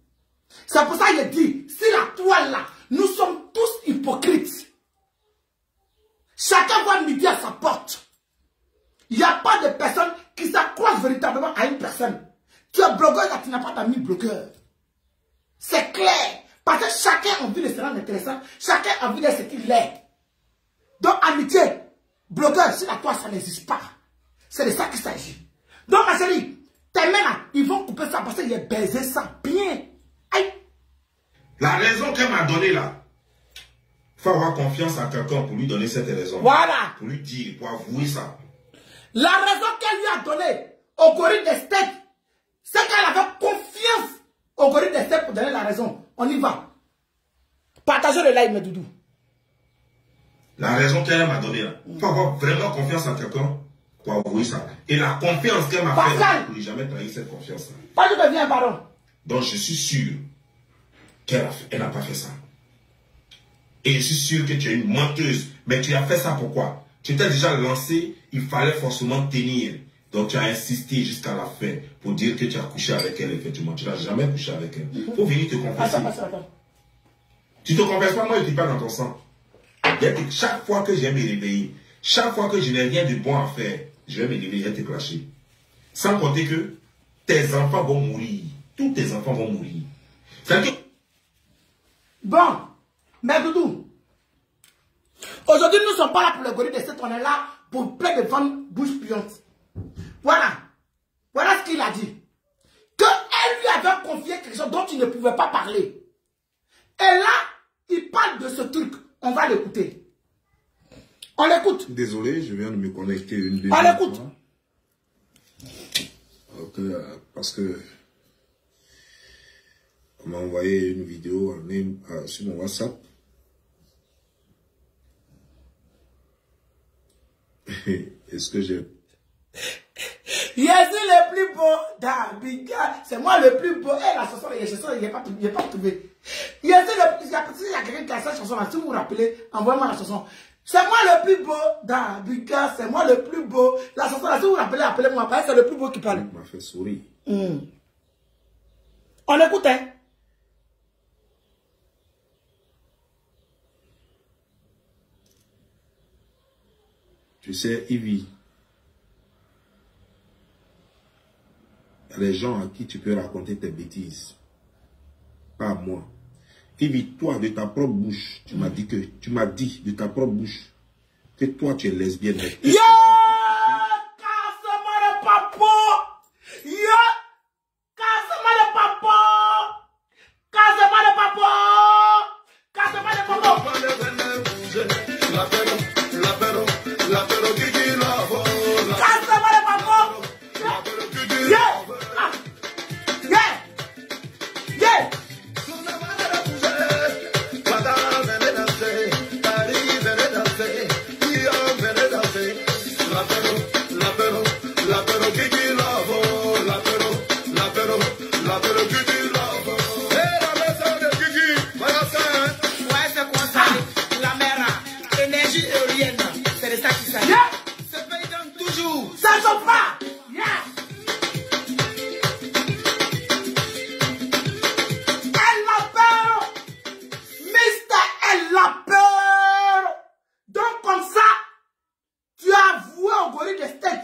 A: C'est pour ça que je dis, si la toile là, nous sommes tous hypocrites. Chacun voit midi à sa porte. Il n'y a pas de personne qui s'accroche véritablement à une personne. Tu es blogueur quand tu n'as pas d'amis blogueurs. C'est clair. Parce que chacun a envie de se rendre intéressant. Chacun a envie de ce qu'il est. Donc, amitié, blogueur, si la toile, ça n'existe pas. C'est de ça qu'il s'agit. Donc, ma chérie, tes mains là, ils vont couper ça parce qu'il a baisé ça bien. Aïe.
E: La raison qu'elle m'a donnée là, il faut avoir confiance en quelqu'un pour lui donner cette raison.
A: Voilà.
E: Pour lui dire, pour avouer ça.
A: La raison qu'elle lui a donnée au gorille des steaks, c'est qu'elle avait confiance au gorille des steaks pour donner la raison. On y va. Partagez le live, mes doudous.
E: La raison qu'elle m'a donnée là, il faut avoir vraiment confiance en quelqu'un pour avouer ça. Et la confiance qu'elle m'a faite, pour lui jamais trahir cette confiance là.
A: Pas de deviens, pardon.
E: Donc je suis sûr qu'elle n'a pas fait ça. Et je suis sûr que tu es une menteuse. Mais tu as fait ça pourquoi? Tu t'es déjà lancé, il fallait forcément tenir. Donc tu as insisté jusqu'à la fin pour dire que tu as couché avec elle, effectivement. Tu n'as jamais couché avec elle. Il faut venir te confesser.
A: Attends.
E: Tu ne te confesses pas, moi je ne dis pas dans ton sang. Chaque fois que je vais me réveiller, chaque fois que je n'ai rien de bon à faire, je vais me réveiller et te clasher. Sans compter que tes enfants vont mourir. Tous tes enfants vont mourir.
A: Bon, mais doudou, aujourd'hui nous ne sommes pas là pour le gorille de steak, on est là pour plein de femmes bouche puantes. Voilà. Voilà ce qu'il a dit. Qu'elle lui avait confié quelque chose dont il ne pouvait pas parler. Et là, il parle de ce truc. On va l'écouter. On l'écoute.
F: Désolé, je viens de me connecter une deuxième
A: fois. On l'écoute.
F: Okay, parce que on m'a envoyé une vidéo sur mon WhatsApp. Est-ce que j'ai...
A: Yes, le plus beau d'Abiga. C'est moi le plus beau. Et la chanson, il n'est pas trouvé. Yes, il y a quelqu'un qui a cette chanson là. Si vous vous rappelez, envoyez-moi la chanson. C'est moi le plus beau d'Abiga. C'est moi le plus beau. La chanson là, si vous vous rappelez, appelez-moi. C'est le plus beau qui parle.
F: Il m'a fait sourire.
A: On écoute, hein?
F: Tu sais, Ivy, il y a des gens à qui tu peux raconter tes bêtises. Pas à moi. Ivy, toi, de ta propre bouche, tu m'as dit de ta propre bouche que toi, tu es lesbienne.
A: Yeah! Casse-moi le papo! Yeah! Casse-moi le papo! Casse-moi le papo! Casse-moi le papo! Casse-moi le papo! Yeah! Yeah! Yeah! Ça chauffe pas! Yeah! Elle a peur! Mister, elle a peur! Donc comme ça, tu as avoué au gorille de steak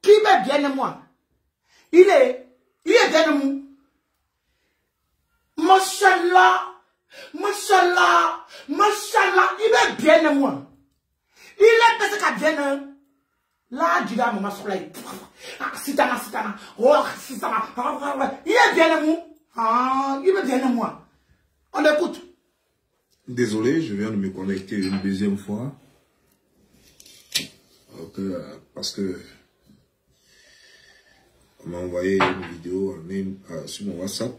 A: qui m'est bien de moi. Il est bien de moi. Mashallah, Mashallah, Mashallah, il est bien de moi. Il est parce qu'il bien de moi. Là, tu vas me soleil. Sitana. Oh, Sitana. Il est bien de moi. Ah, il est bien de moi. On écoute.
F: Désolé, je viens de me connecter une deuxième fois. Parce que on m'a envoyé une vidéo sur mon WhatsApp.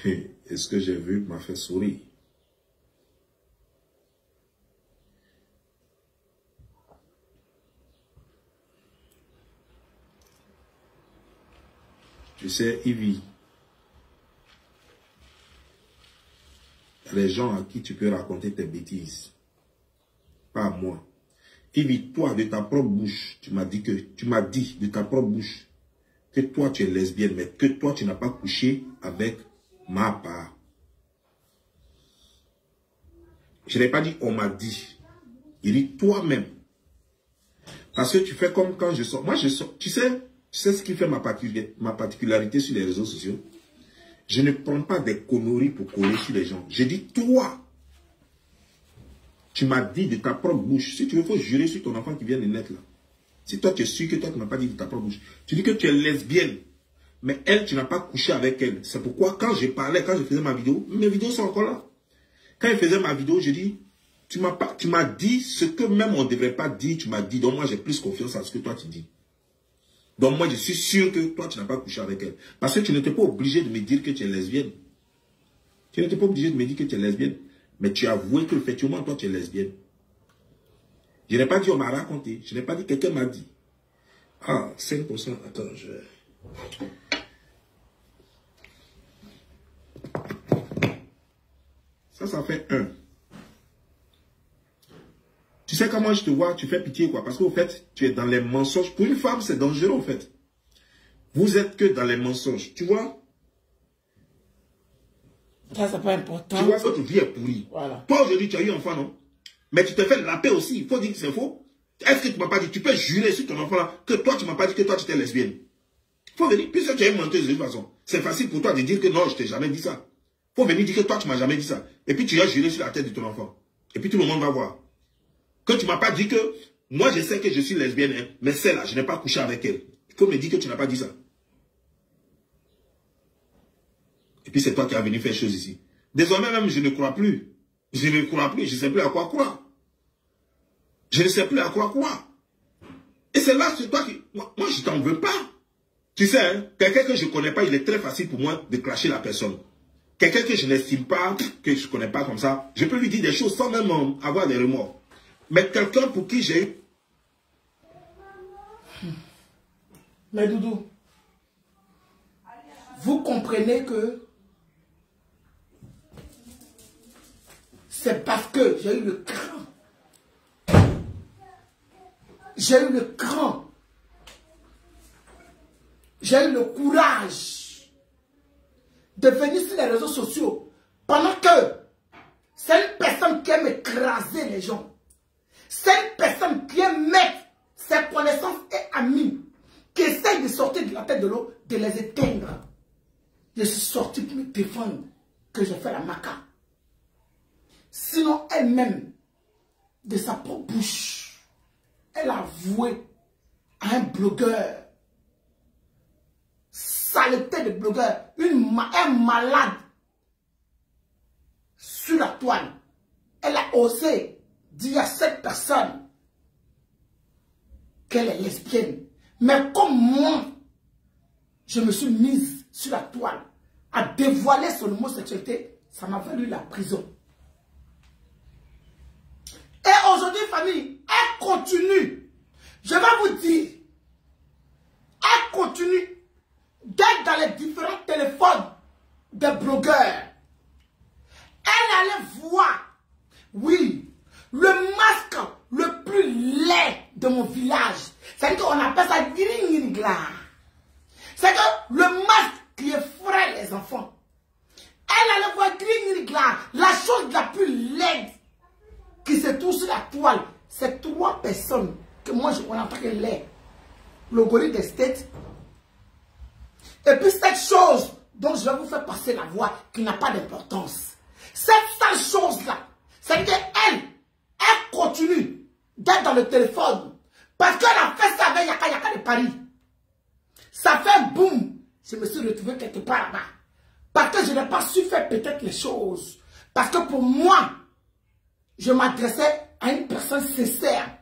F: Et ce que j'ai vu m'a fait sourire. Tu sais, Ivy, Les gens à qui tu peux raconter tes bêtises. Pas à moi. Évite-toi de ta propre bouche. Tu m'as dit de ta propre bouche que toi tu es lesbienne, mais que toi tu n'as pas couché avec ma part. Je n'ai pas dit on m'a dit. Il dit toi-même. Parce que tu fais comme quand je sors. Moi je sors. Tu sais ce qui fait ma particularité sur les réseaux sociaux? Je ne prends pas des conneries pour coller sur les gens. Je dis toi. Tu m'as dit de ta propre bouche. Si tu veux, il faut jurer sur ton enfant qui vient de naître là. Si toi tu es sûr que toi tu n'as pas dit de ta propre bouche. Tu dis que tu es lesbienne. Mais elle, tu n'as pas couché avec elle. C'est pourquoi quand je parlais, quand je faisais ma vidéo, mes vidéos sont encore là. Quand je faisais ma vidéo, je dis, tu m'as dit ce que même on ne devrait pas dire, tu m'as dit. Donc moi j'ai plus confiance à ce que toi tu dis. Donc moi je suis sûr que toi tu n'as pas couché avec elle. Parce que tu n'étais pas obligé de me dire que tu es lesbienne. Tu n'étais pas obligé de me dire que tu es lesbienne. Mais tu as avoué que effectivement toi tu es lesbienne. Je n'ai pas dit on m'a raconté. Je n'ai pas dit quelqu'un m'a dit. Ah, 5%. Attends, je... Ça fait 1. Tu sais comment je te vois, tu fais pitié quoi. Parce qu'au fait, tu es dans les mensonges. Pour une femme, c'est dangereux au fait. Vous êtes que dans les mensonges. Tu vois?
A: Ça, c'est pas important.
F: Tu vois, votre vie est pourrie.
A: Voilà.
F: Toi, aujourd'hui, tu as eu un enfant, non? Mais tu te fais la paix aussi. Il faut dire que c'est faux. Est-ce que tu m'as pas dit, tu peux jurer sur ton enfant là, que toi, tu m'as pas dit que toi, tu étais lesbienne? Il faut venir, puisque tu es une menteuse de toute façon. C'est facile pour toi de dire que non, je t'ai jamais dit ça. Il faut venir dire que toi, tu m'as jamais dit ça. Et puis, tu as juré sur la tête de ton enfant. Et puis, tout le monde va voir. Que tu m'as pas dit que, moi, je sais que je suis lesbienne, hein, mais celle-là, je n'ai pas couché avec elle. Il faut me dire que tu n'as pas dit ça. Et puis, c'est toi qui as venu faire chose ici. Désormais, même, je ne crois plus. Je ne crois plus. Je ne sais plus à quoi croire. Je ne sais plus à quoi croire. Et c'est là, c'est toi qui... Moi, je t'en veux pas. Tu sais, hein, quelqu'un que je ne connais pas, il est très facile pour moi de clasher la personne. Quelqu'un que je n'estime pas, que je ne connais pas comme ça, je peux lui dire des choses sans même avoir des remords. Mais quelqu'un pour qui j'ai eu...
A: Mais Doudou, vous comprenez que c'est parce que j'ai eu le cran. J'ai eu le cran. J'ai eu le courage de venir sur les réseaux sociaux pendant que c'est une personne qui aime écraser les gens. C'est une personne qui aime mettre ses connaissances et amis, qui essaye de sortir de la tête de l'eau, de les éteindre. Je suis sorti pour me défendre que je fais la maca. Sinon, elle-même, de sa propre bouche, elle a avoué à un blogueur, saleté de blogueur, un malade sur la toile. Elle a osé dire à cette personne qu'elle est lesbienne. Mais comme moi, je me suis mise sur la toile à dévoiler son homosexualité, ça m'a valu la prison. Et aujourd'hui, famille, elle continue. Je vais vous dire, elle continue d'être dans les différents téléphones des blogueurs. Elle allait voir, oui, le masque le plus laid de mon village. C'est-à-dire qu'on appelle ça Gringla. C'est que le masque qui effraie les enfants. Elle allait voir Gringla, la chose la plus laide qui se trouve sur la toile. C'est 3 personnes que moi je connais en tant que laid. Le gorille des States. Et puis cette chose dont je vais vous faire passer la voix qui n'a pas d'importance. Cette sale chose-là, c'est qu'elle continue d'être dans le téléphone. Parce qu'elle a fait ça avec Yaka Yaka de Paris. Ça fait un boum. Je me suis retrouvé quelque part là-bas. Parce que je n'ai pas su faire peut-être les choses. Parce que pour moi, je m'adressais à une personne sincère.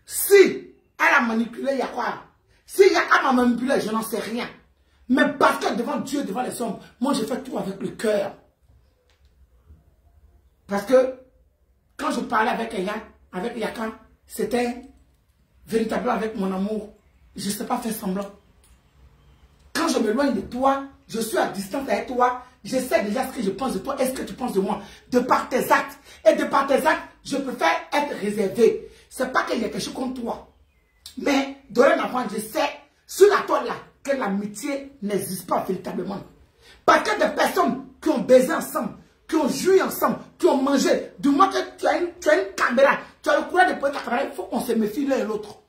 A: Si elle a manipulé Yaka, si Yaka m'a manipulé, je n'en sais rien. Mais parce que devant Dieu, devant les hommes, moi je fais tout avec le cœur. Parce que quand je parlais avec Yaka, c'était véritablement avec mon amour. Je ne sais pas faire semblant. Quand je m'éloigne de toi, je suis à distance avec toi, je sais déjà ce que je pense de toi et ce que tu penses de moi. De par tes actes. Et de par tes actes, je préfère être réservé. C'est pas qu'il y a quelque chose contre toi. Mais dorénavant, je sais, sur la toile là, que l'amitié n'existe pas véritablement. Parce que des personnes qui ont baisé ensemble, qui ont joui ensemble, qui ont mangé, du moins que tu as une caméra, tu as le courage de poser ta caméra, il faut qu'on se méfie l'un et l'autre.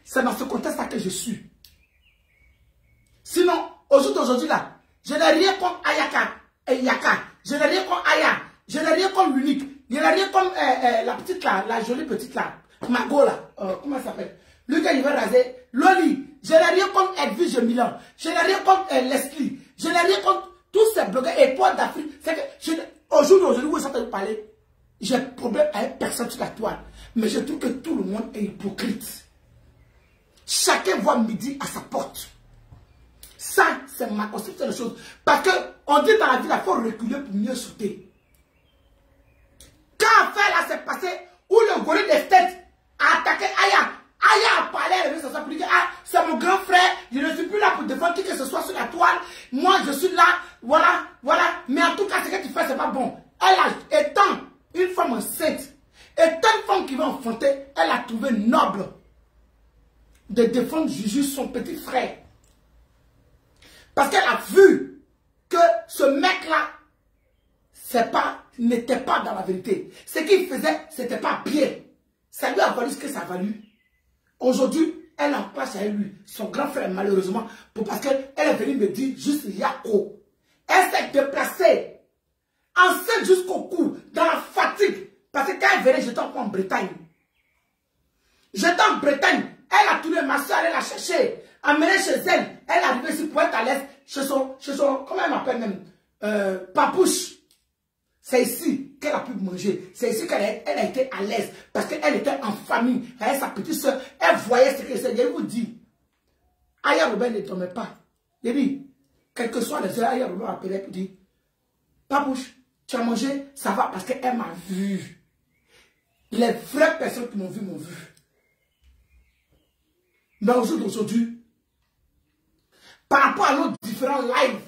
A: C'est dans ce contexte-là que je suis. Sinon, au jour d'aujourd'hui là, je n'ai rien contre Ayaka et Yaka. Je n'ai rien contre Aya. Je n'ai rien contre l'unique. Je n'ai rien contre la petite là, la jolie petite là. Mago là. Comment ça s'appelle? Lui qui va raser. Loli. Je n'ai rien contre Edwige Milan. Je n'ai rien contre Leslie. Je n'ai rien contre tous ces blogueurs et toi d'Afrique. C'est que au jour d'aujourd'hui où je suis en train de parler, j'ai problème avec personne sur la toile. Mais je trouve que tout le monde est hypocrite. Chacun voit midi à sa porte. Ça, c'est ma conception des choses. Parce qu'on dit dans la vie, il faut reculer pour mieux sauter. Quand affaire là s'est passée, où le gorille des têtes a attaqué Aya. Aya a parlé à la pour dire, ah, c'est mon grand frère, je ne suis plus là pour défendre qui que ce soit sur la toile. Moi, je suis là, voilà, voilà. Mais en tout cas, ce que tu fais, c'est pas bon. Elle a, étant une femme enceinte, étant une femme qui va enfanter, elle a trouvé noble de défendre Juju, son petit frère. Parce qu'elle a vu que ce mec-là, n'était pas dans la vérité. Ce qu'il faisait, c'était pas bien. Ça lui a valu ce que ça a valu. Aujourd'hui, elle en place avec lui, son grand frère, malheureusement, parce qu'elle est venue me dire juste Yako. Elle s'est déplacée, enceinte jusqu'au cou, dans la fatigue. Parce que quand elle venait, j'étais encore en Bretagne. J'étais en Bretagne. Elle a tourné ma soeur, elle l'a cherché, amenée chez elle. Elle est arrivée ici pour être à l'aise, chez son, comment elle m'appelle même, Papouche. C'est ici qu'elle a pu manger. C'est ici qu'elle a été à l'aise. Parce qu'elle était en famille. Elle, sa petite soeur, elle voyait ce que c'est. Je vous dis, Aya Robert ne dormait pas. Je dis, quel que soit les heures, Aya Robert appelait pour dire, Papouche, tu as mangé, ça va parce qu'elle m'a vu. Les vraies personnes qui m'ont vu m'ont vu. Mais aujourd'hui, par rapport à nos différents lives,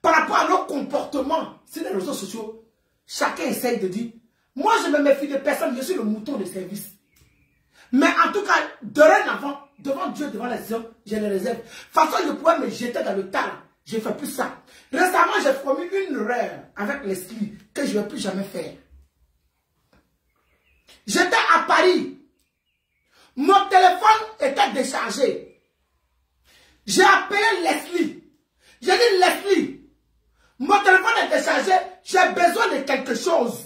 A: par rapport à nos comportements sur les réseaux sociaux, chacun essaye de dire, moi je me méfie de personne, je suis le mouton de service. Mais en tout cas, dorénavant, devant Dieu, devant les hommes, je les réserve. De toute façon, je pourrais me jeter dans le tas. Je ne fais plus ça. Récemment, j'ai commis une erreur avec Leslie que je ne vais plus jamais faire. J'étais à Paris. Mon téléphone était déchargé. J'ai appelé Leslie. J'ai dit, Leslie, mon téléphone est déchargé. J'ai besoin de quelque chose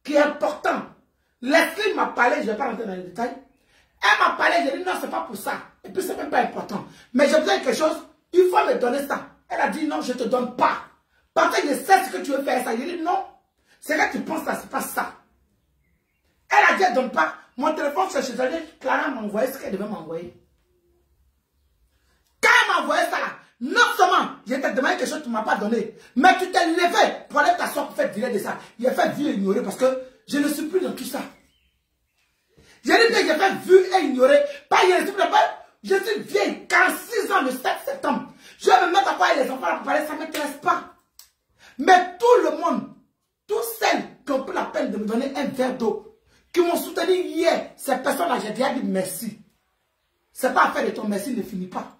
A: qui est important. Leslie m'a parlé, je ne vais pas rentrer dans les détails. Elle m'a parlé, j'ai dit non, c'est pas pour ça. Et puis c'est même pas important. Mais j'ai besoin de quelque chose, il faut me donner ça. Elle a dit non, je ne te donne pas. Parce que je sais ce que tu veux faire ça. J'ai dit non, c'est que tu penses ça, c'est pas ça. Elle a dit elle ne donne pas. Mon téléphone s'est chargé, Clara m'a envoyé ce qu'elle devait m'envoyer. Quand elle m'a envoyé ça là, non seulement je t'ai demandé quelque chose que tu ne m'as pas donné, mais tu t'es levé pour aller t'asseoir pour faire virer de ça. Il a fait vu et ignorer parce que je ne suis plus dans tout ça. J'ai dit que j'ai fait vu et ignorer. Pas je suis vieille, 46 ans le 7 septembre. Je vais me mettre à quoi les enfants pour parler, ça ne m'intéresse pas. Mais tout le monde, tous celles qui ont pris la peine de me donner un verre d'eau, qui m'ont soutenu hier, ces personnes-là, j'ai déjà dit merci. C'est pas affaire de ton merci, ne finit pas.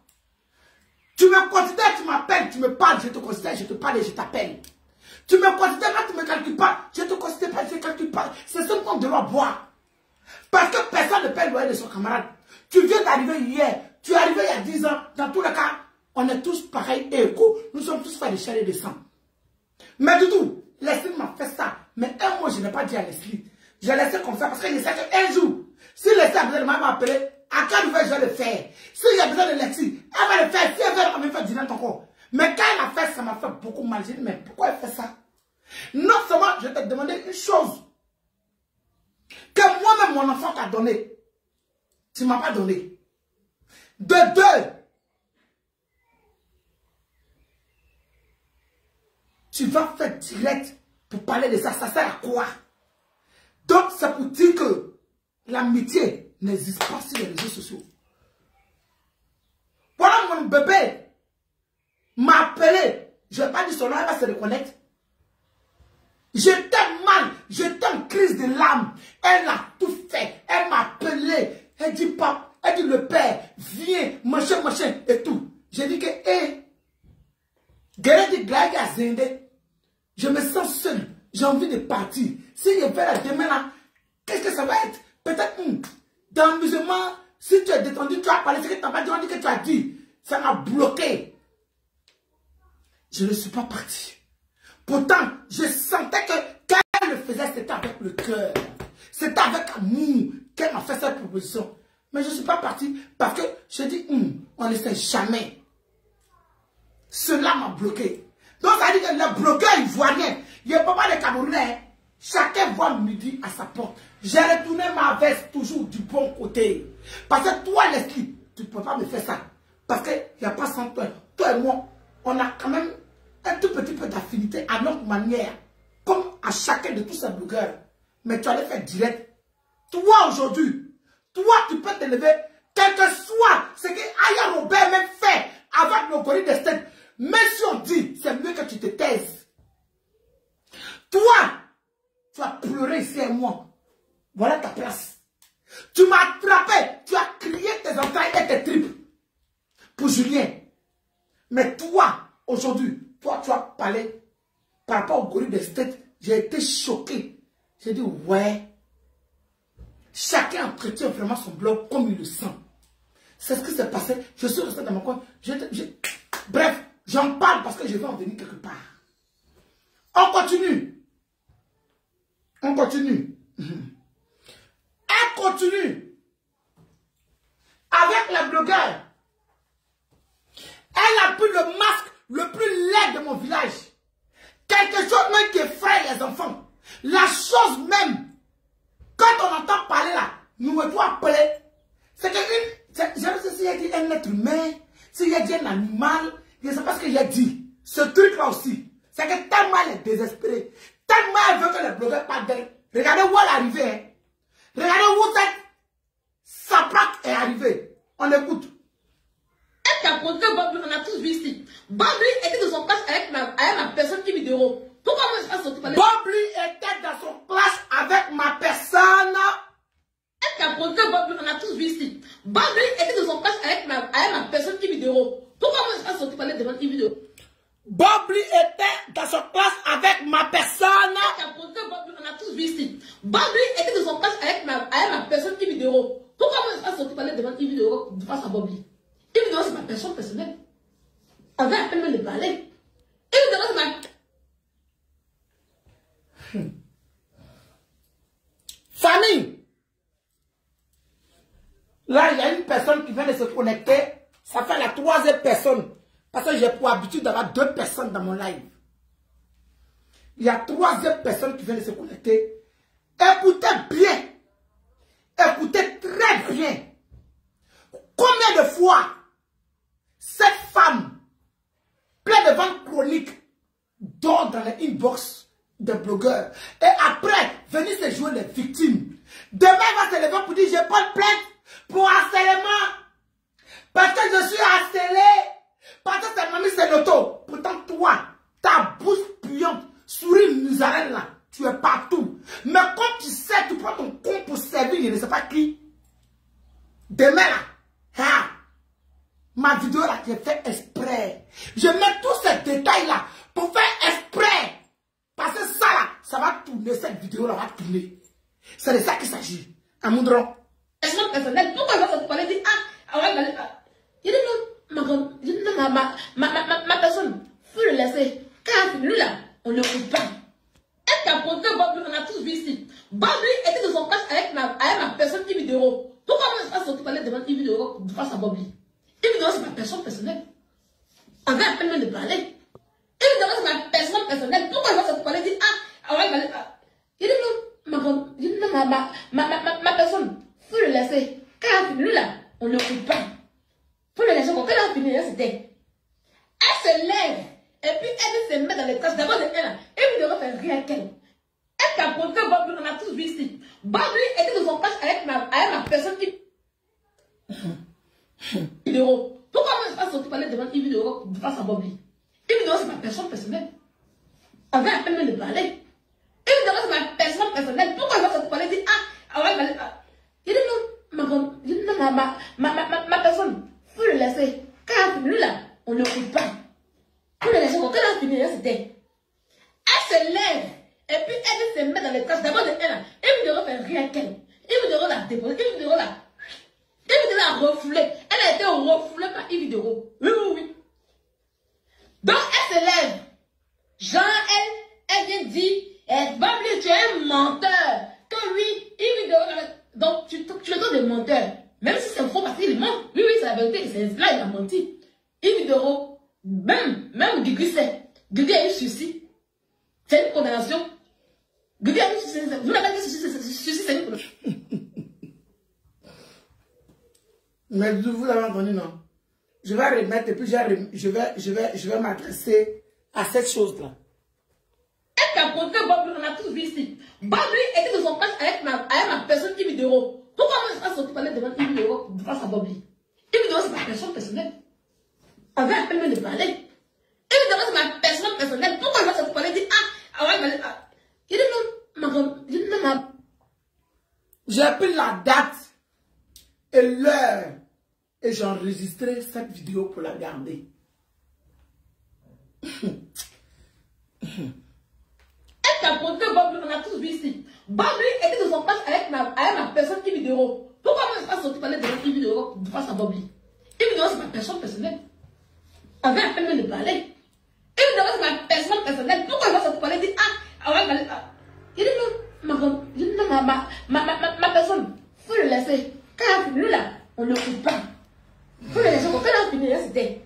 A: Tu me considères, tu m'appelles, tu me parles, je te considère, je te parle et je t'appelle. Tu me considères, quand tu ne me calcules pas, je te considère pas, je ne te calcule pas. C'est ce qu'on doit boire. Parce que personne ne paie le loyer de son camarade. Tu viens d'arriver hier, tu es arrivé il y a 10 ans, dans tous les cas, on est tous pareils et égaux. Nous sommes tous faits de chair et de sang. Mais du tout, Leslie m'a fait ça. Mais un mot, je n'ai pas dit à Leslie. Je l'ai laissé comme ça parce que je sais qu'un jour, si Leslie a besoin de m'appeler, à quel niveau je vais le faire? Si j'ai besoin de Leslie, elle va le faire. Si elle veut, elle va me faire dîner encore. Mais quand elle a fait ça, m'a fait beaucoup mal. J'ai dit, mais pourquoi elle fait ça? Non seulement, je t'ai demandé une chose. Que moi-même, mon enfant t'a donné. Tu ne m'as pas donné. De deux. Tu vas faire direct pour parler de ça. Ça sert à quoi? Donc, c'est pour dire que l'amitié n'existe pas sur les réseaux sociaux. Voilà mon bébé. m'a appelé. Je n'ai pas dit son nom, elle va se reconnaître. J'étais mal, j'étais en crise de l'âme. Elle a tout fait. Elle m'a appelé. Elle dit, papa, elle dit, le père, viens, machin, et tout. J'ai dit que, je me sens seul. J'ai envie de partir. Si je vais la demain là, qu'est-ce que ça va être? Peut-être, dans l'amusement, si tu es détendu, tu as parlé, ce que tu n'as pas dit, que tu as dit. Ça m'a bloqué. Je ne suis pas parti. Pourtant, je sentais que quand elle le faisait, c'était avec le cœur. C'était avec amour qu'elle m'a fait cette proposition. Mais je ne suis pas parti parce que je dis, on ne sait jamais. Cela m'a bloqué. Donc, ça dit que le bloqueur ivoirien, il n'y a pas de Camerounais. Chacun voit midi à sa porte. J'ai retourné ma veste toujours du bon côté. Parce que toi, Leslie, tu ne peux pas me faire ça. Parce qu'il n'y a pas sans toi. Toi et moi, on a quand même un tout petit peu d'affinité à notre manière. Comme à chacun de tous ces blogueurs. Mais tu allais faire direct. Toi, aujourd'hui, toi, tu peux te lever, quel que soit ce que Aya Robert même fait avec le gorille de Stade. Mais si on dit, c'est mieux que tu te taises. Toi, tu as pleuré ici et moi. Voilà ta place. Tu m'as attrapé, tu as crié tes entrailles et tes tripes pour Julien. Mais toi, aujourd'hui, toi, tu as parlé par rapport au gorille de Stade. J'ai été choqué. J'ai dit, ouais. Chacun entretient vraiment son blog comme il le sent. C'est ce qui s'est passé. Je suis resté dans mon coin. Bref, j'en parle parce que je vais en venir quelque part. On continue. On continue. Elle continue. Avec la blogueur. Elle a pris le masque le plus laid de mon village. Quelque chose même qui effraie les enfants. La chose même. Quand on entend parler là, nous me doit appeler. C'est que je ne sais s'il y a dit un être humain, s'il y a dit un animal, je ne sais pas ce qu'il a dit. Ce truc là aussi, c'est que tellement elle est désespérée, tellement elle veut que les blogueurs parlent d'elle. Regardez où elle est arrivée. Hein. Regardez où sa plaque est arrivée. On écoute.
C: Elle t'a montré Bobby, on a tous vu ici. Bobby était dans son classe avec ma personne qui vidéo. Pourquoi moi je passe sortir par les...
A: Bobby était dans son classe avec ma personne.
C: Elle t'a montré Bobby, on a tous vu ici. Bobby était dans son classe avec ma personne qui vidéo. Pourquoi moi je passe sortir par les devant une vidéo?
A: Bobby était dans son classe avec ma personne.
C: Elle t'a montré Bobby, on a tous vu ici. Bobby était dans son classe avec ma personne qui vidéo. Pourquoi moi je passe sortir par les devant une vidéo face à Bobby? Une vidéo c'est ma personne personnelle. On va appeler me le parler. Une vidéo c'est ma...
A: Famille. Là, il y a une personne qui vient de se connecter. Ça fait la troisième personne. Parce que j'ai pour habitude d'avoir 2 personnes dans mon live. Il y a 3e personne qui vient de se connecter. Écoutez bien. Écoutez très bien. Combien de fois cette femme, pleine de ventes chroniques, dort dans les inbox des blogueurs. Et après, venir se jouer les victimes. Demain, elle va se lever pour dire, j'ai pas de plainte pour harcèlement. Parce que je suis harcelé. Parce que ta mamie c'est l'auto. Pourtant, toi, ta bouche puante, souris musarelle là, tu es partout. Mais quand tu sais, tu prends ton compte pour servir, je ne sais pas qui. Demain là, ma vidéo là, j'ai fait exprès. Je mets tous ces détails là pour faire exprès. Parce que ça là, ça va tourner, cette vidéo là va tourner. C'est de ça qu'il s'agit. Amoudron.
C: Personne personnelle, pourquoi elle va se parler dire, il dit non, ma personne, faut le laisser. Car lui là, on ne coupe pas. Elle t'a montré Bobby, on a tous vu ici. Bobby était dans son classe avec ma personne qui vidéo. Pourquoi moi je passe sortir parler devant une vidéo face à Bobby? Une vidéo c'est ma personne personnelle. On va appeler me le parler. Une vidéo c'est ma personne personnelle. Pourquoi elle va sortir parler dire il dit non, ma personne, faut le laisser. Car lui là, on ne coupe pas. Faut le laisser. Quand elle a fini, c'était. Elle se lève. Et puis elle se met dans les tâches. D'abord, elle là. Et vous ne faire rien qu'elle. Elle t'a montré Bobby, on a tous vu ici. Bobby était dans son classe avec ma personne qui. Vidéo. Pourquoi moi je
G: pas sortir parler devant une vidéo face à Bobby. Une vidéo, c'est ma personne personnelle. Avec à peine de parler. Une vidéo, c'est ma personne personnelle. Pourquoi je vais sortir parler dire ah ouais, il dit non, ma personne, faut le laisser. Quand lui là, on ne l'écoute pas. Faut le laisser. Quand elle a fini, c'était. Elle se lève. Et puis elle se met dans les tâches. D'abord, elle a. Elle ne refait rien qu'elle. Elle ne la déposer. Elle ne la. Elle a refoulé. Elle a été refoulée par une vidéo. Oui. Donc elle se lève. Jean, elle vient dire, Babli, tu es un menteur. Que oui, une vidéo. Donc tu le donnes de menteur. Même si c'est faux parce qu'il ment. Oui, c'est la vérité. C'est là, il a menti. Une vidéo. Même Guigui sait. Guigui a eu suicide. C'est une condamnation. Guigui a eu suicide. Vous n'avez pas dit suicide, c'est une condamnation.
A: Mais vous l'avez entendu, non? Je vais remettre et puis je vais m'adresser à cette chose-là.
G: Elle t'a compté, Babli, on a tous vu ici. Babli était dans son page avec ma personne qui vidéo. Pourquoi moi je ne suis pas sorti parler devant une vidéo face à Babli? Une vidéo, c'est ma personne personnelle. Avec un peu de parler. Une vidéo, c'est ma personne personnelle. Pourquoi je vais sortir parler dire ah ouais, il dit non,
A: j'ai pris la date et l'heure et j'ai enregistré cette vidéo pour la garder.
G: Elle t'a compté, Babli, on a tous vu ici. Babli était dans son page avec ma personne qui vidéo. Pourquoi moi je ne suis pas sorti parler devant une vidéo face à Babli? Une vidéo, c'est ma personne personnelle. Avec un peu de parler. Une vidéo, c'est ma personne personnelle. Pourquoi je vais sortir parler dire ah ouais, il dit non, ma personne, faut le laisser. Quand lui là, on ne l'écoute pas. Faut le laisser. Quand elle a fini, c'était.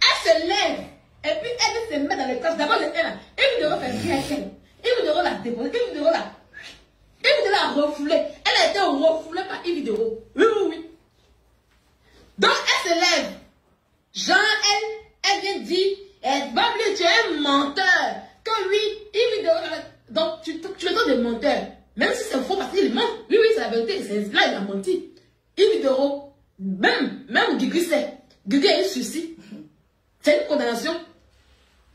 G: Elle se lève. Et puis elle se met dans les tâches. D'abord, elle a. Une vidéo fait rien qu'elle. Une vidéo la déposer. Une vidéo la refoulée. Elle a été refoulée par une vidéo. Oui. Donc elle se lève. Jean, elle vient dire, Babli, tu es un menteur. Que oui, une vidéo. Donc tu le donnes de menteur. Même si c'est faux parce qu'il ment. Oui, c'est la vérité. C'est là, il a menti. Une vidéo. Même Guigui sait. Guigui a eu suicide. C'est une condamnation.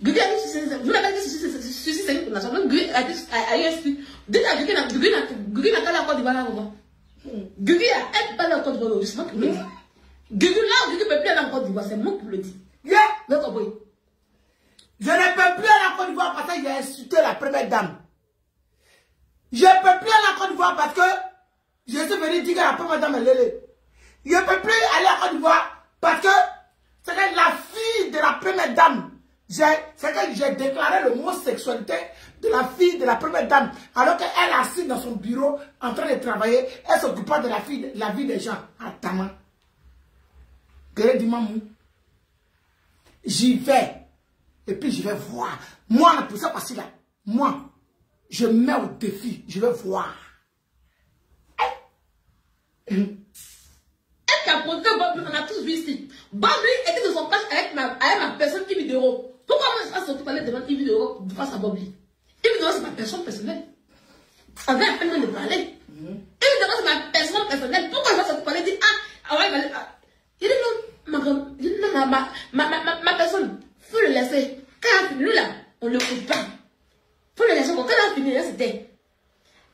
G: Guigui a eu suicide. Vous n'avez pas dit suicide, c'est une condamnation. Même Guigui a eu un suicide. Dites à Guigui n'a qu'à la Côte d'Ivoire là. Guigui a pas la Côte d'Ivoire. C'est moi qui le dis. Guigui là, Guigui ne peut plus aller en Côte d'Ivoire. C'est moi qui le dis. Vous avez compris?
A: Je ne peux plus aller en Côte d'Ivoire parce que j'ai insulté la première dame. Je ne peux plus aller en Côte d'Ivoire parce que je suis venu dire que la première dame est lélé. Je ne peux plus aller en Côte d'Ivoire parce que c'est que la fille de la première dame, c'est que j'ai déclaré l'homosexualité de la fille de la première dame, alors qu'elle est assise dans son bureau en train de travailler, elle s'occupe pas de la vie des gens. Attends, j'y vais et puis je vais voir. Moi, pour ça, parce que là, moi, je mets au défi, je vais voir.
G: Elle t'a compté, Babli, on a tous vu ici. Babli était dans son page avec ma personne qui vidéo. Pourquoi moi je ne suis pas sorti parler devant une vidéo face à Babli? Une vidéo, c'est ma personne personnelle. Avec un peu de parler. Une vidéo, c'est ma personne personnelle. Pourquoi je vais sortir parler dire ah ouais, il dit non, ma personne, faut le laisser. Quand lui là, on ne l'écoute pas. Faut le laisser. Quand elle a fini, c'était.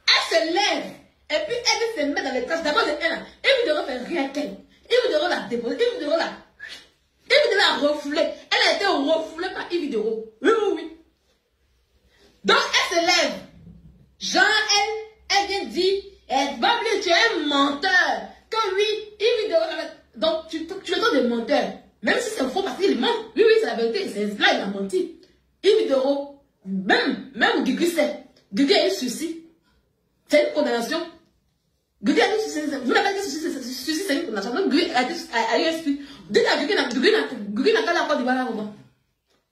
G: Elle se lève. Et puis elle se met dans les tâches. D'abord, elle a. Une vidéo fait rien qu'elle. Une vidéo la déposer. Une vidéo la refoulée. Elle a été refoulée par une vidéo. Oui. Donc elle se lève. Jean, elle vient dire, Babli, tu es un menteur. Que oui, une vidéo. Donc tu le donnes de menteur. Même si c'est faux parce qu'il ment. Oui, c'est la vérité. C'est là, il a menti. Une vidéo. Même Guigui sait. Guigui a eu suicide. C'est une condamnation. Guigui a eu suicide. Vous n'avez pas dit suicide, c'est une condamnation. Même Guigui a eu un suicide. Dites à Guigui n'a qu'à la Côte d'Ivoire là.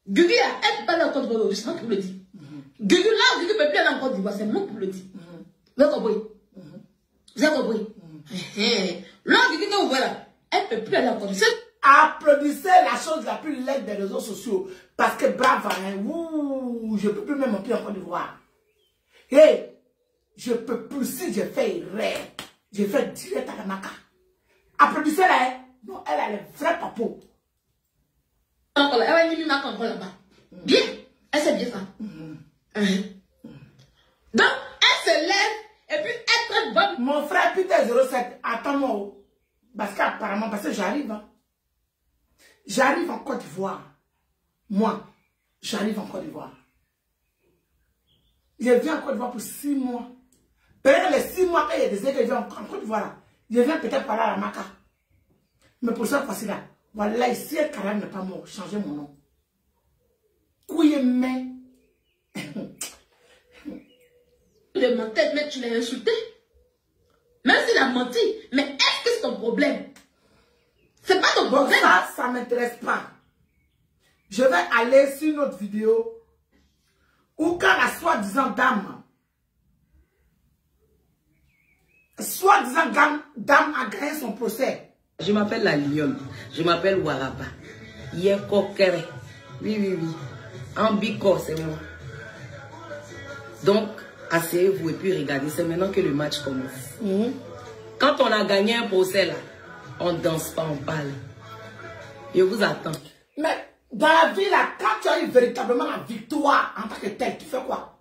G: Guigui a pas la Côte d'Ivoire. C'est moi qui vous le dis. Guigui là, Guigui ne peut plus aller en Côte d'Ivoire. C'est moi qui vous le dis. Vous avez compris? Vous avez compris? Là, Guigui que vous voyez là, elle ne peut plus aller en Côte d'Ivoire.
A: Applaudissez la chose la plus laide des réseaux sociaux. Parce que bravo, hein, je ne peux plus même en Côte d'Ivoire. Et je ne peux plus, si j'ai fait erreur, j'ai fait direct à la maca. Applaudissez-la, hein. Non, elle a le vrai papo.
G: Elle va y mettre encore là-bas. Bien. Elle sait bien ça. Donc, elle se lève et puis elle traite bonne.
A: Mon frère Peter 07, attends-moi. Parce qu'apparemment, parce que j'arrive. Hein. J'arrive en Côte d'Ivoire. Moi, j'arrive en Côte d'Ivoire. Je viens en Côte d'Ivoire pour 6 mois. Peut-être les 6 mois qu'il y a des que je viens en Côte d'Ivoire. Je viens peut-être par là à la Maca. Mais pour cette fois-ci-là, voilà, ici, le carême n'est pas mort. Changez mon nom. Couille, mais.
G: De mentir, mais tu l'as insulté. Même s'il a menti, mais est-ce que c'est ton problème? C'est pas ton problème.
A: Ça ne m'intéresse pas. Je vais aller sur une autre vidéo où quand la soi-disant dame a gagné son procès.
C: Je m'appelle la Lyon. Je m'appelle Waraba. Hier Kokere. Oui. En Biko, c'est moi. Donc, asseyez-vous et puis regardez. C'est maintenant que le match commence. Quand on a gagné un procès là, on ne danse pas, on parle. Je vous attends.
A: Mais dans la vie là, quand tu as eu véritablement la victoire en tant que tel, tu fais quoi?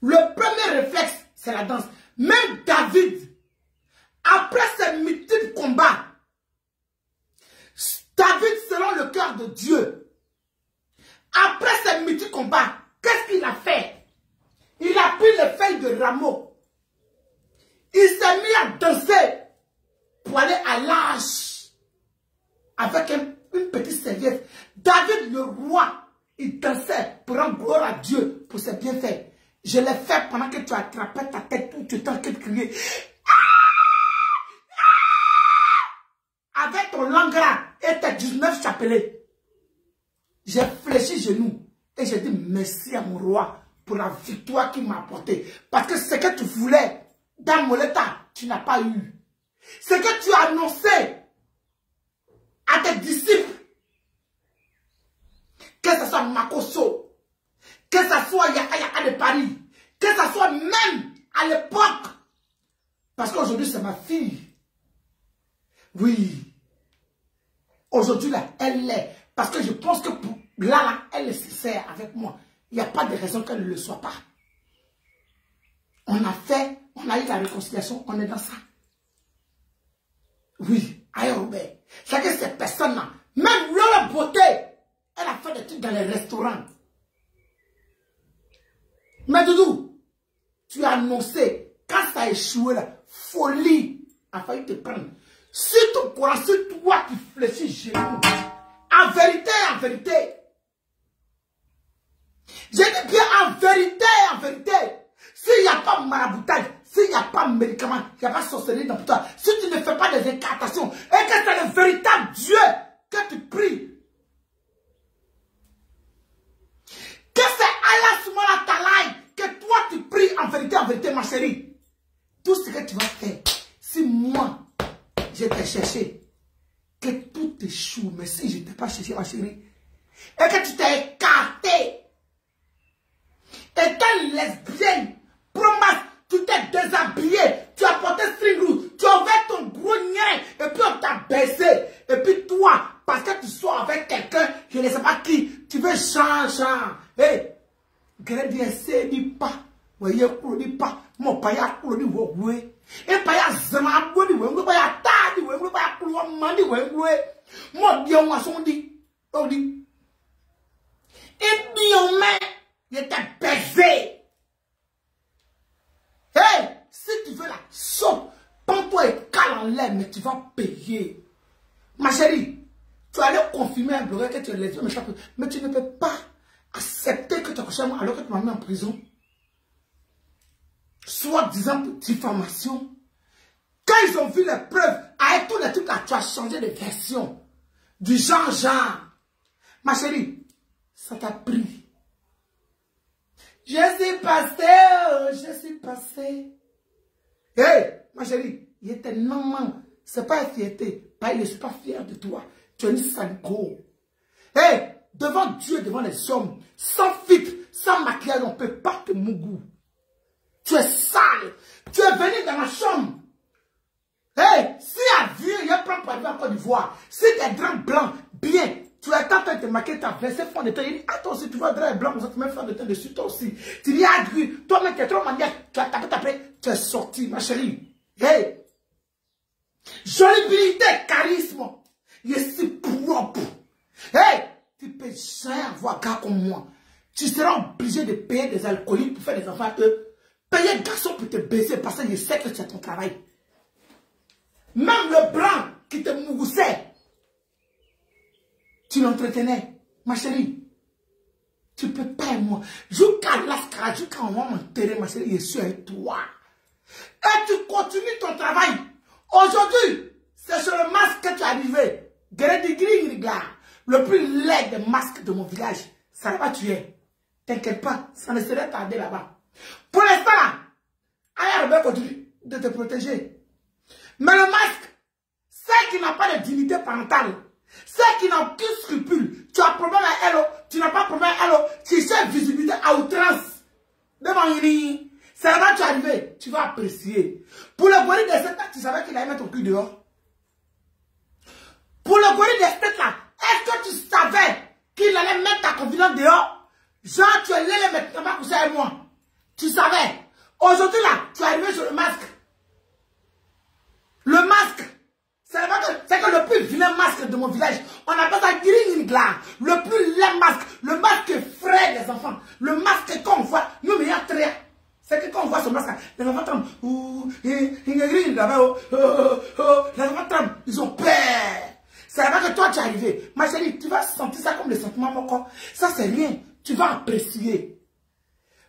A: Le premier réflexe, c'est la danse. Même David, après ses multiples combats, David, selon le cœur de Dieu, après ses multiples combats, qu'est-ce qu'il a fait? Il a pris les feuilles de rameau. Il s'est mis à danser pour aller à l'âge avec une petite serviette. David, le roi, il dansait pour rendre gloire à Dieu pour ses bienfaits. Je l'ai fait pendant que tu attrapais ta tête où tu étais en train de crier. Avec ton langra et tes 19 chapelets. J'ai fléchi genoux et j'ai dit merci à mon roi pour la victoire qu'il m'a apportée. Parce que ce que tu voulais dans mon état, tu n'as pas eu. Ce que tu as annoncé à tes disciples, que ce soit Makoso, que ce soit Yaka de Paris, que ce soit même à l'époque, parce qu'aujourd'hui c'est ma fille. Oui. Aujourd'hui là, elle l'est. Parce que je pense que pour, là, elle est sincère avec moi. Il n'y a pas de raison qu'elle ne le soit pas. On a eu la réconciliation, on est dans ça. Oui, aïe Robert. C'est que cette personne-là, même leur beauté, elle a fait des trucs dans les restaurants. Mais Doudou, tu as annoncé, quand ça a échoué là, folie a failli te prendre. Si ton courant, c'est toi qui fléchis genoux. En vérité, je dis bien en vérité, s'il n'y a pas maraboutage, s'il n'y a pas médicament, il n'y a pas sorcellerie dans toi, si tu ne fais pas des incantations, et que c'est le véritable Dieu que tu pries, que c'est Allah Soumana Talaï, que toi tu pries en vérité, ma chérie, tout ce que tu vas faire, si moi, je t'ai cherché, que tout échoue, mais si je ne t'ai pas cherché, ma chérie, et que tu t'es écarté, étant lesbienne, promesse, tu t'es déshabillé, tu as porté string rouge, tu as ouvert ton gros nien, et puis on t'a baissé, et puis toi, parce que tu sois avec quelqu'un, je ne sais pas qui, tu veux changer, hé, Gredi essaie dit pas, voyez, dit pas, mon paya, dit ouais. Et pas ya zama boni we pas ya tadi we pas ya kuwa mandi we mo dia wa son di on dit et bien mais il t'a baisé. Hey, si tu veux la saute, prends-toi et cale en l'air, mais tu vas payer. Ma chérie, tu allais confirmer un blogueur que tu es lesbienne, mais tu ne peux pas accepter que tu as couché moi alors que tu m'as mis en prison. Soit disant pour diffamation. Quand ils ont vu les preuves, avec tous les trucs là, tu as changé de version. Du genre. Ma chérie, ça t'a pris. Je suis passé. Hey, ma chérie, il était normal. C'est pas une fierté. Pas, il ne suis pas fier de toi. Tu es une sango. Hey, devant Dieu, devant les hommes, sans filtre, sans maquillage, on ne peut pas te mougou. Tu es sale. Tu es venu dans ma chambre. Hey, si à Dieu, il prend pour aller en Côte d'Ivoire, si tes draps blancs, bien, Tu es en train de te maquiller, tu as versé fond de teint. Il dit, ah, toi aussi, tu vois, drap blanc, tu mets fond de teint dessus, toi aussi. Tu dis, ah, toi-même, tu es trop maniaque, tu as tapé, après, tu es sorti, ma chérie. Hey! Jolibilité, charisme. Il est si propre. Hey! Tu peux jamais avoir un gars comme moi. Tu seras obligé de payer des alcooliques pour faire des enfants. Payer un garçon pour te baiser parce que je sais que c'est ton travail. Même le blanc qui te moussait, tu l'entretenais. Ma chérie, tu peux pas moi. Jusqu'à l'ascara, jusqu'à on va m'enterrer, ma chérie, je suis avec toi. Et tu continues ton travail. Aujourd'hui, c'est sur le masque que tu es arrivé. Le plus laid des masques de mon village. Ça va tuer. T'inquiète pas, ça ne serait tardé là-bas. Pour l'instant, Aya Robert continue de te protéger. Mais le masque, c'est qui n'a pas de dignité parentale. C'est qui n'a aucun scrupule. Tu as problème à elle, tu n'as pas problème à elle. Tu cherches visibilité à outrance. Devant Yini. C'est là-bas que tu es arrivé. Tu vas apprécier. Pour le gorille des 7 ans, tu savais qu'il allait mettre ton cul dehors. Pour le gorille des 7 ans, est-ce que tu savais qu'il allait mettre ta confidence dehors? Genre, tu es allé mettre ta coucher avec moi. Tu savais. Aujourd'hui, là, tu es arrivé sur le masque. Le masque. C'est que le plus vilain masque de mon village. On appelle ça green glass. Le plus laid masque. Le masque frais des enfants. Le masque qu'on voit. Nous, mais il y a très. C'est que quand on voit ce masque, les enfants tremblent. Les enfants tremblent. Ils ont peur. C'est là que toi, tu es arrivé. Ma chérie, tu vas sentir ça comme le sentiment de mon corps. Ça, c'est rien. Tu vas apprécier.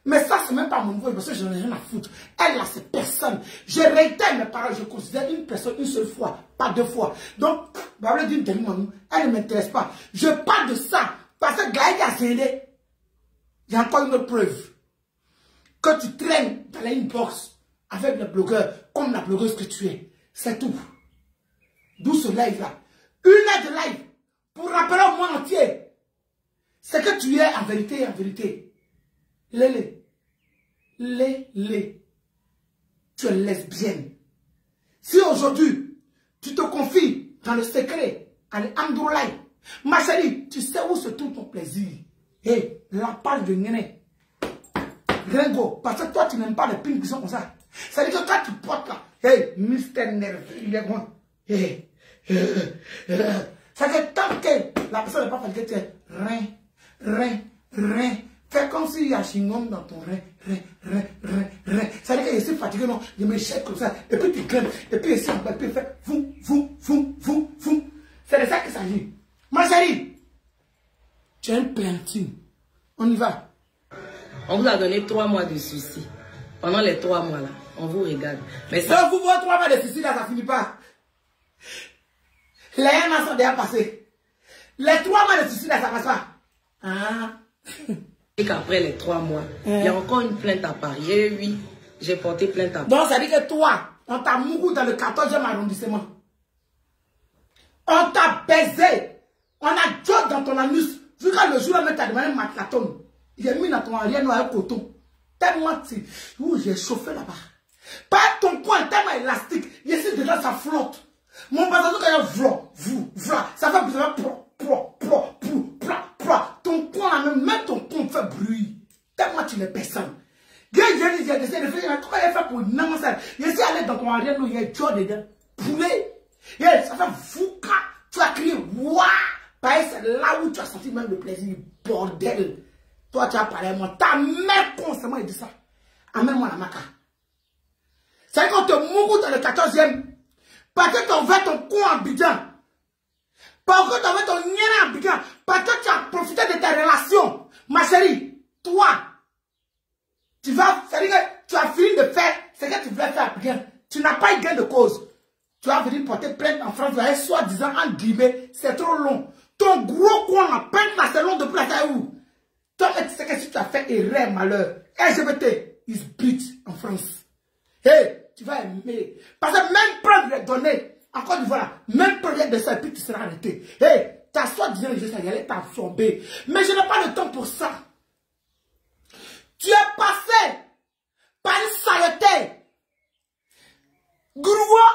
A: Mais ça, c'est même pas mon niveau, parce que je n'ai rien à foutre. Elle, là, c'est personne. Je réitère mes paroles, je considère une personne une seule fois, pas 2 fois. Donc, elle ne m'intéresse pas. Je parle de ça, parce que Gaïd a scellé. Il y a encore une autre preuve. Que tu traînes dans la inbox avec le blogueur, comme la blogueuse que tu es. C'est tout. D'où ce live-là. 1 heure de live, pour rappeler au monde entier, c'est que tu es en vérité, tu es lesbienne. Si aujourd'hui, tu te confies dans le secret, à l'Amdoulaye, ma chérie, tu sais où se trouve ton plaisir. Et la page de Néné. Gringo, parce que toi, tu n'aimes pas les pins qui sont comme ça. Ça veut dire que quand tu portes là, hey, Mr. Nerveux, il est grand. Hey. Ça veut dire tant que la personne n'est pas fatiguée, tu es rien. Fais comme s'il y a chingom dans ton rien. Ça veut dire que je suis fatigué, non, je me jette comme ça, et puis tu crains, et puis ici, et puis fait fou. C'est de ça qu'il s'agit. Ma chérie, tu es une plantine. On y va.
C: On vous a donné 3 mois de suicide. Pendant les 3 mois là, on vous regarde. Mais ça...
A: Donc vous voyez 3 mois de suicide là, ça finit pas. Les 1 an sont déjà passés. Les 3 mois de suicide là, ça passe pas. Ah.
C: Et qu'après les 3 mois, il y a encore une plainte à Paris. Et oui, j'ai porté plainte à Paris.
A: Donc ça dit que toi, on t'a mouru dans le 14e arrondissement. On t'a baisé. On a joué dans ton anus. Jusqu'à le jour où on t'a demandé matlaton. Il est mis dans ton arrière noir coton. Tellement j'ai chauffé là-bas. Pas ton coin tellement élastique. Ici dedans ça flotte. Mon bazar quand il ça fait ton coin là même ton coin fait bruit. Tellement tu n'es personne. J'ai essayé de faire comment il fait pour non ça. Ici aller dans ton arrière il y a Joe dedans. Poulet. Ça fait fouca. Tu as crié waouh. C'est là où tu as senti même le plaisir. Bordel. Toi, tu as parlé à moi. Ta mère constamment dit ça. Amène-moi la maca. C'est qu'on te mourut dans le 14e. Parce que tu as ouvert ton cou en Abidjan. Parce que tu as ouvert ton nien en Abidjan. Parce que tu as profité de ta relation. Ma chérie, toi, tu vas, c'est-à-dire que tu as fini de faire ce que tu voulais faire à Abidjan. Tu n'as pas eu gain de cause. Tu vas venir porter plainte en France. Soi-disant, en guillemets, c'est trop long. Ton gros coin en peine là, c'est long depuis la taille où. Toi, tu sais que si tu as fait erreur, malheur, LGBT is bitch en France. Hey, tu vas aimer. Parce que même preuve de donner, encore une fois, même preuve de ça, et puis tu seras arrêté. Hey, ta soi-disant, ça y allait t'absorber. Mais je n'ai pas le temps pour ça. Tu es passé par une saleté. Groua,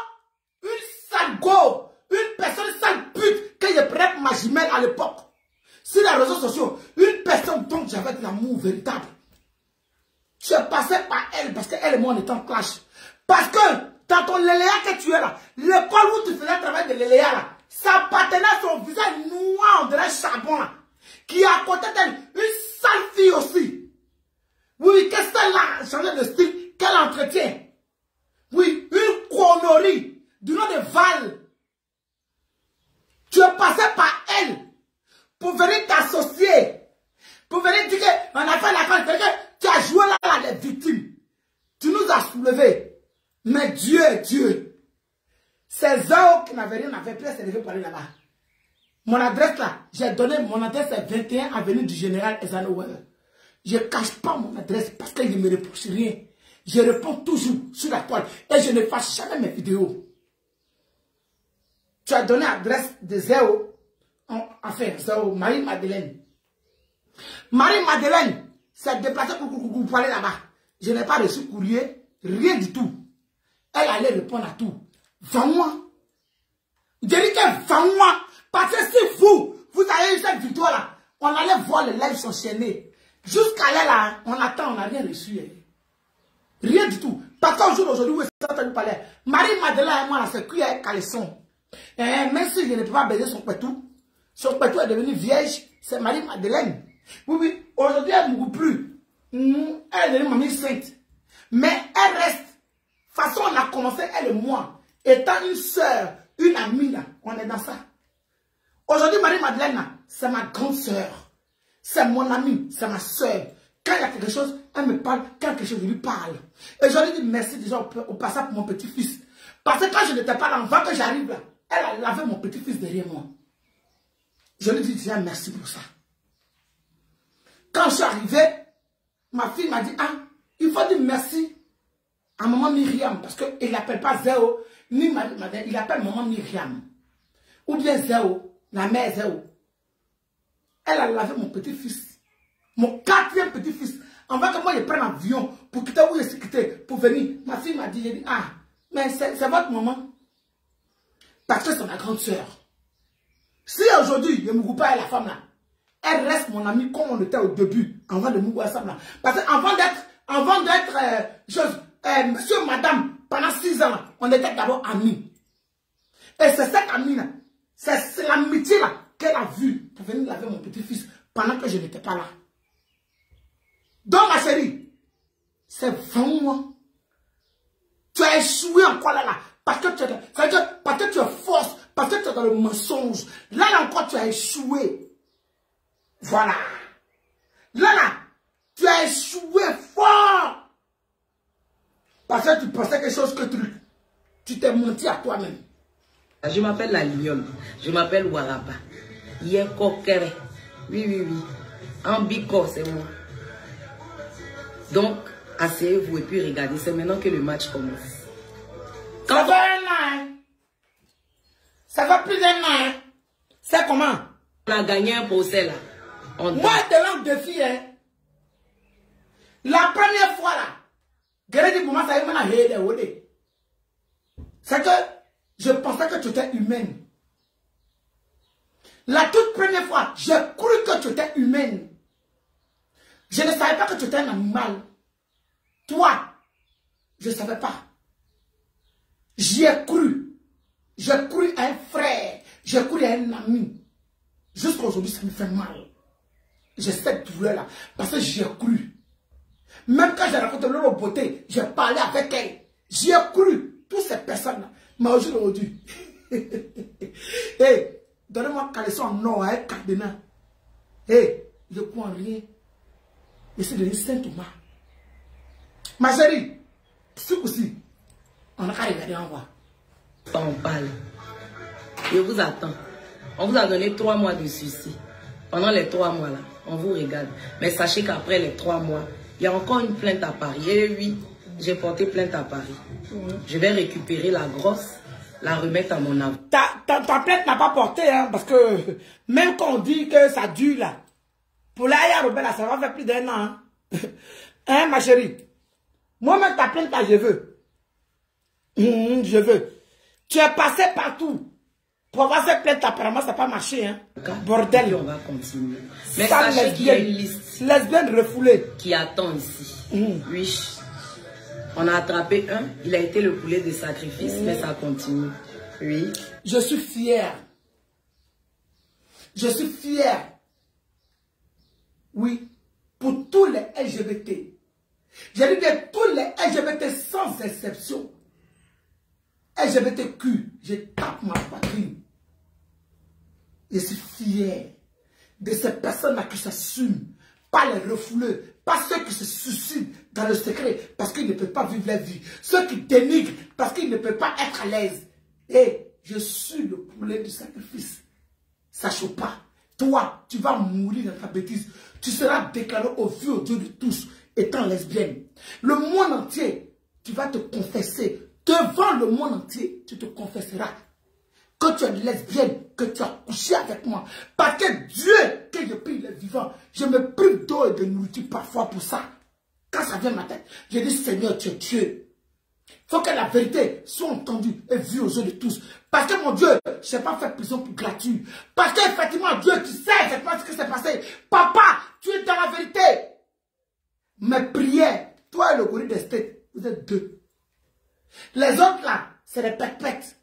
A: une sale go, une personne sale pute que je prête ma jumelle à l'époque. sur les réseaux sociaux, une personne dont j'avais de l'amour véritable. Tu es passé par elle parce qu'elle et moi on était en clash. Parce que dans ton léléa que tu es là, l'école où tu faisais le travail de léléa là, ça appartenait à son visage noir, on dirait charbon là, qui est à côté d'elle, une sale fille aussi. Oui, qu'est-ce qu'elle a changé de style, qu'elle entretient. Oui, une connerie du nom de Val. Tu es passé par elle pour venir t'associer, pour venir dire qu'on a fait la compte, tu as joué là les victimes. Tu nous as soulevés. Mais Dieu est Dieu. Ces Zao qui n'avaient rien à faire, plus s'élever pour aller là-bas. Mon adresse là, j'ai donné mon adresse c'est 21 avenue du Général Ezano. Je ne cache pas mon adresse parce qu'il ne me reproche rien. Je réponds toujours sur la toile et je ne fasse jamais mes vidéos. Tu as donné l'adresse de Zéo, enfin Zéo, Marie-Madeleine. Marie-Madeleine s'est déplacée pour aller là-bas. Je n'ai pas reçu courrier, rien du tout. Elle allait répondre à tout. Vends-moi. Je dis que vends-moi. Parce que si vous avez eu cette victoire-là, on allait voir les lives s'enchaîner. Jusqu'à là, on attend, on n'a rien reçu. Rien du tout. Parce qu'aujourd'hui, vous êtes entendu parler. Marie-Madeleine et moi, c'est cuit avec caleçon. Même si je ne peux pas baiser son pétou est devenu vierge, c'est Marie-Madeleine. Oui, aujourd'hui, elle ne bouge plus. Elle est devenue mamie sainte. Mais elle reste. De toute façon, on a commencé, elle et moi, étant une soeur, une amie, là, on est dans ça. Aujourd'hui, Marie-Madeleine, c'est ma grande soeur. C'est mon amie, c'est ma soeur. Quand il y a quelque chose, elle me parle. Quand quelque chose, je lui parle. Et je lui dis merci déjà au passage pour mon petit-fils. Parce que quand je n'étais pas là, avant que j'arrive là, elle avait mon petit-fils derrière moi. Je lui dis déjà merci pour ça. Quand je suis arrivé, ma fille m'a dit, ah, il faut dire merci à maman Myriam, parce qu'il n'appelle pas Zéo, ni Madeleine, il appelle maman Myriam. Ou bien Zéo, la mère Zéo. Elle a lavé mon petit-fils, mon 4e petit-fils. Avant que moi je prenne l'avion pour quitter où je suis quitté, pour venir, ma fille m'a dit, j'ai dit, ah, mais c'est votre maman. Parce que c'est ma grande soeur. Si aujourd'hui, je ne me coupe pas avec la femme là, elle reste mon amie comme on était au début, avant de mourir ensemble là. Parce qu'avant d'être, monsieur, madame, pendant 6 ans, on était d'abord amis. Et c'est cette amie-là, c'est l'amitié là qu'elle a vue, qui est venue laver mon petit-fils pendant que je n'étais pas là. Donc ma chérie, c'est vraiment, tu as échoué encore là, parce que tu es force, parce que tu es dans le mensonge. Là encore, tu as échoué. Voilà. Là, tu as échoué fort. Parce que tu pensais quelque chose que tu t'es menti à toi-même.
C: Je m'appelle la Lignole. Je m'appelle Waraba. Yeko Kere. Oui. Ambiko, c'est moi. Donc, asseyez-vous et puis regardez. C'est maintenant que le match commence.
A: Ça fait 1 an. Ça fait plus d'1 an. C'est comment?
C: On a gagné un procès là.
A: Moi, je te lance défi. La première fois là, c'est que je pensais que tu étais humaine. La toute première fois, j'ai cru que tu étais humaine. Je ne savais pas que tu étais un animal. Toi, je ne savais pas. J'y ai cru. J'ai cru à un frère. J'ai cru à un ami. Jusqu'à aujourd'hui, ça me fait mal. J'ai cette douleur-là. Parce que j'y ai cru. Même quand j'ai raconté leur beauté, j'ai parlé avec elle. J'y ai cru. Toutes ces personnes-là. Mais aujourd'hui, hey, donnez-moi caleçon en or avec cadenas. Hey, je crois en rien. Et c'est devenu Saint-Thomas. Ma chérie, ce coup-ci, on n'a qu'à regarder en bas.
C: On parle. Je vous attends. On vous a donné 3 mois de suicide. Pendant les 3 mois là, on vous regarde. Mais sachez qu'après les 3 mois, il y a encore une plainte à Paris. Et oui, j'ai porté plainte à Paris. Je vais récupérer la grosse, la remettre à mon avocat.
A: Ta plainte n'a pas porté, hein, parce que même quand on dit que ça dure là, pour l'Aya Robert, ça va faire plus d'1 an. Hein, ma chérie? Moi-même, ta plainte là, je veux. Je veux. Tu es passé partout. Pour avoir cette plainte, apparemment, ça n'a pas marché. Hein. Bordel.
C: On va continuer. Mais
A: Femme
C: sachez qu'il y a une
A: lesbienne.
C: liste
A: Lesbienne refoulée.
C: qui attend ici. Oui. On a attrapé un. Il a été le poulet de sacrifice, mais ça continue. Oui.
A: Je suis fier. Je suis fier. Oui. Pour tous les LGBT. J'ai dit que tous les LGBT sans exception. LGBTQ, je tape ma poitrine. Je suis fier de ces personnes-là qui s'assument, pas les refouleux, pas ceux qui se suicident dans le secret parce qu'ils ne peuvent pas vivre leur vie, ceux qui dénigrent parce qu'ils ne peuvent pas être à l'aise. Et je suis le poulet du sacrifice. Sache pas, toi, tu vas mourir dans ta bêtise. Tu seras déclaré au vu au Dieu de tous, étant lesbienne. Le monde entier, tu vas te confesser. Devant le monde entier, tu te confesseras que tu es lesbienne, que tu as couché avec moi. Parce que Dieu, que je prie les vivants, je me prive d'eau et de nourriture parfois pour ça. Quand ça vient à ma tête, je dis Seigneur, tu es Dieu. Il faut que la vérité soit entendue et vue aux yeux de tous. Parce que mon Dieu, je n'ai pas fait prison pour gratuit. Parce qu'effectivement, Dieu, tu sais exactement ce qui s'est passé. Papa, tu es dans la vérité. Mes prières, toi et le gorille d'Estate, vous êtes deux. Les autres là, c'est des pètes-pètes.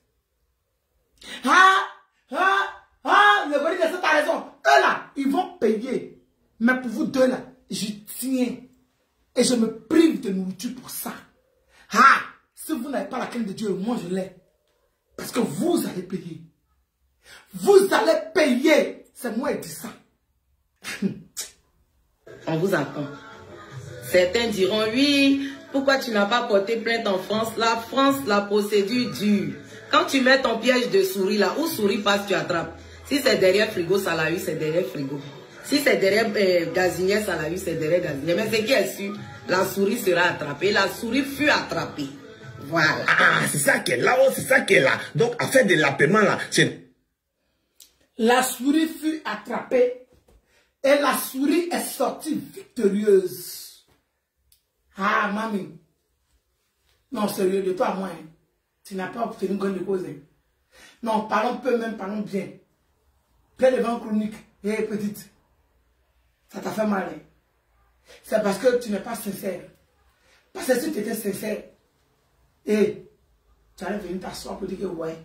A: Le gorille d'Estate a raison. Eux là, ils vont payer. Mais pour vous deux là, j'y tiens. Et je me prive de nourriture pour ça. Si vous n'avez pas la crainte de Dieu, moi je l'ai. Parce que vous allez payer. Vous allez payer. C'est moi qui dis ça.
C: On vous attend. Certains diront, oui, pourquoi tu n'as pas porté plainte en France? La France, la procédure dure. Quand tu mets ton piège de souris là, où souris passe, tu attrapes. Si c'est derrière frigo, ça l'a eu, c'est derrière frigo. Si c'est derrière gazinière, ça l'a eu, c'est derrière gazinière. Mais ce qui est sûr, la souris sera attrapée. La souris fut attrapée. Voilà.
E: C'est ça qui est là-haut, c'est ça qui est là. Donc, à faire de l'appaiement là, c'est...
A: La souris fut attrapée et la souris est sortie victorieuse. Mamie. Non, sérieux, de toi à moi. Hein. Tu n'as pas obtenu grande cause. Hein. Non, parlons peu même, parlons bien. Plein de vents chroniques. Petite. Ça t'a fait mal. Hein. C'est parce que tu n'es pas sincère. Parce que si tu étais sincère, tu allais venir t'asseoir pour dire que ouais,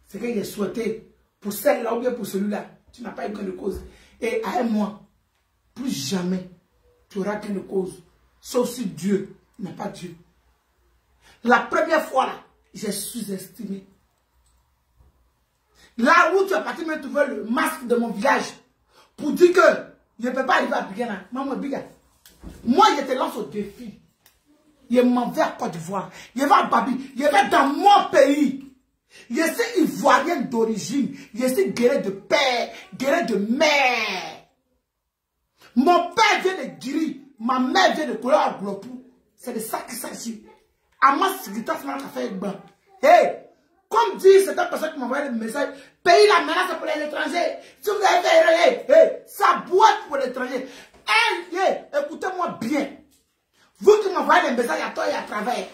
A: c'est que j'ai souhaité pour celle-là ou bien pour celui-là, tu n'as pas eu gain de cause. Et à un mois, plus jamais, tu auras gain de cause. Sauf si Dieu n'est pas Dieu. La première fois là, j'ai sous-estimé. Là où tu es parti me trouver le masque de mon village pour dire que je ne peux pas arriver à Bigana. Maman Biga. Moi, je te lance au défi. Je m'en vais à Côte d'Ivoire. Je vais à Babi. Je vais dans mon pays. Je suis ivoirien d'origine. Je suis guerrier de père, guerrier de mère. Mon père vient de Giri. Ma mère vient de Kola à Glopou. C'est de ça qu'il s'agit. À moi, c'est que tu as fait un bain. Comme dit cette personne qui m'a envoyé le message, payer la menace pour les étrangers. Si vous avez fait, ça boîte pour l'étranger. Écoutez-moi bien. Vous qui m'envoyez des messages à toi et à travers.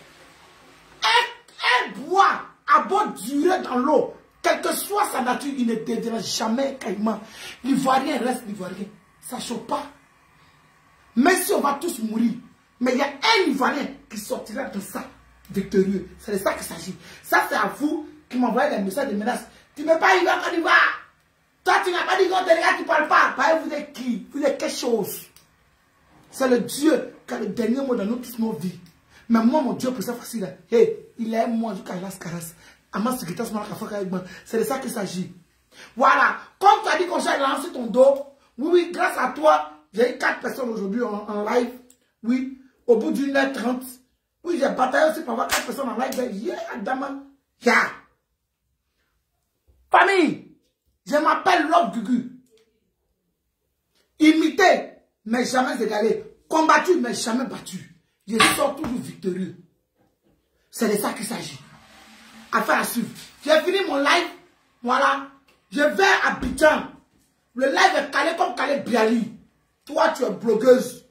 A: Un bois a beau durer dans l'eau, quelle que soit sa nature, il ne deviendra jamais caïman. L'ivoirien reste l'ivoirien. Ça ne choque pas. Même si on va tous mourir, mais il y a un ivoirien qui sortira de ça victorieux. C'est de ça qu'il s'agit. Ça, c'est à vous qui m'envoyez des messages de menaces. Tu ne peux pas y aller en Côte d'Ivoire. Toi, tu n'as pas dit qu'on te regarde, tu ne parles pas. Vous êtes qui? Vous êtes quelque chose. C'est le Dieu qui a le dernier mot dans toutes nos vies. Mais moi, mon Dieu, pour ça facile, il est moi jusqu'à las caras. C'est de ça qu'il s'agit. Voilà. Comme tu as dit qu'on s'est lancé ton dos, oui, grâce à toi, j'ai eu 4 personnes aujourd'hui en live. Oui, au bout d'une heure 30. Oui, j'ai bataillé aussi pour avoir 4 personnes en live. Famille, je m'appelle Lord Gugu. Imité, mais jamais égalé. Combattu, mais jamais battu. Je sors toujours victorieux. C'est de ça qu'il s'agit. Affaire à suivre. J'ai fini mon live. Voilà. Je vais à Abidjan. Le live est calé comme calé Biali. Toi, tu es blogueuse.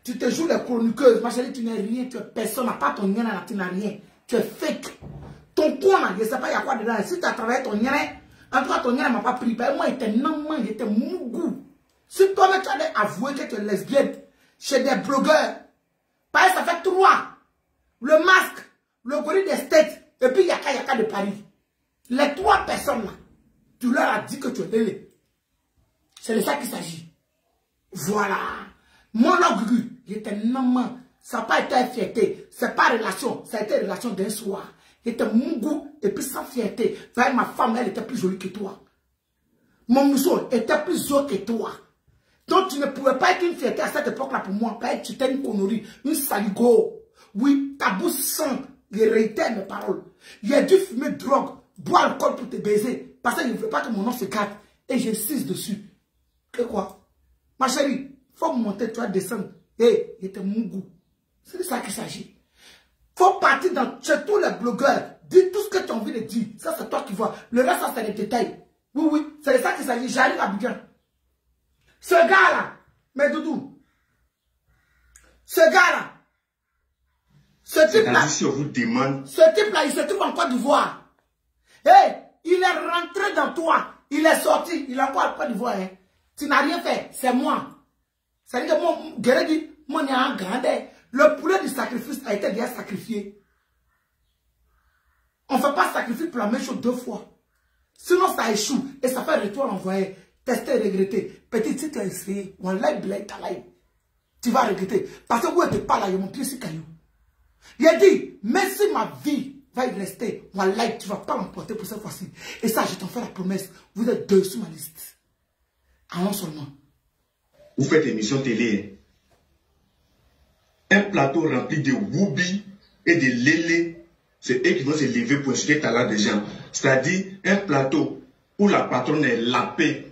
A: Tu te joues les chroniqueuses. Ma chérie, tu n'es rien. Tu es personne. À part ton nien, tu n'as rien. Tu es fake. Ton coin, je ne sais pas, il y a quoi dedans. Si tu as travaillé ton nien, En tout cas, ton gars ne m'a pas pris. Moi, il était non, il était mougou. Si toi-même, tu allais avouer que tu es lesbienne chez des blogueurs, pareil, ça fait 3. Le masque, le gorille des States, et puis Yaka de Paris. Les 3 personnes là, tu leur as dit que tu es bébé. C'est de ça qu'il s'agit. Voilà. Mon orgueil, il était non, ça n'a pas été fierté. C'est pas relation, ça a été relation d'un soir. Il était mougou et puis sans fierté. Voyez, ma femme, elle était plus jolie que toi. Mon mousseau était plus joli que toi. Donc tu ne pouvais pas être une fierté à cette époque-là pour moi. Tu étais une connerie, une saligo. Oui, ta bouche sent, il réitère mes paroles. Il a dû fumer drogue, boire alcool pour te baiser. Parce qu'il ne veut pas que mon nom se gâte. Et j'insiste dessus. Que quoi? Ma chérie, il faut monter, tu vas descendre. Et il était mon goût. C'est de ça qu'il s'agit. Il faut partir chez tous les blogueurs. Dis tout ce que tu as envie de dire. Ça, c'est toi qui vois. Le reste, ça, c'est les détails. Oui, oui, c'est de ça qu'il s'agit. J'arrive à Abidjan. Ce gars-là, mais Doudou, ce gars-là, ce type-là,
H: si on vous demande,
A: ce type-là, il se trouve en Côte d'Ivoire. Hey, il est rentré dans toi. Il est sorti. Il est encore en Côte d'Ivoire. Hein. Tu n'as rien fait. C'est moi. Ça veut dire que moi, Guéré dit, moi, il y a un grand. Le poulet du sacrifice a été déjà sacrifié. On ne fait pas sacrifier pour la même chose 2 fois. Sinon, ça échoue. Et ça fait retour envoyé. Tester et regretter. Petit, si tu as essayé, tu vas regretter. Parce que où tu parles, il y a mon pied sur caillou. Il a dit, même si ma vie va y rester, tu ne vas pas l'emporter pour cette fois-ci. Et ça, je t'en fais la promesse. Vous êtes 2 sur ma liste. Allons seulement.
H: Vous faites émission télé. Un plateau rempli de woubi et de lélé. C'est eux qui vont se lever pour insulter le talent des gens. C'est-à-dire un plateau où la patronne est lapée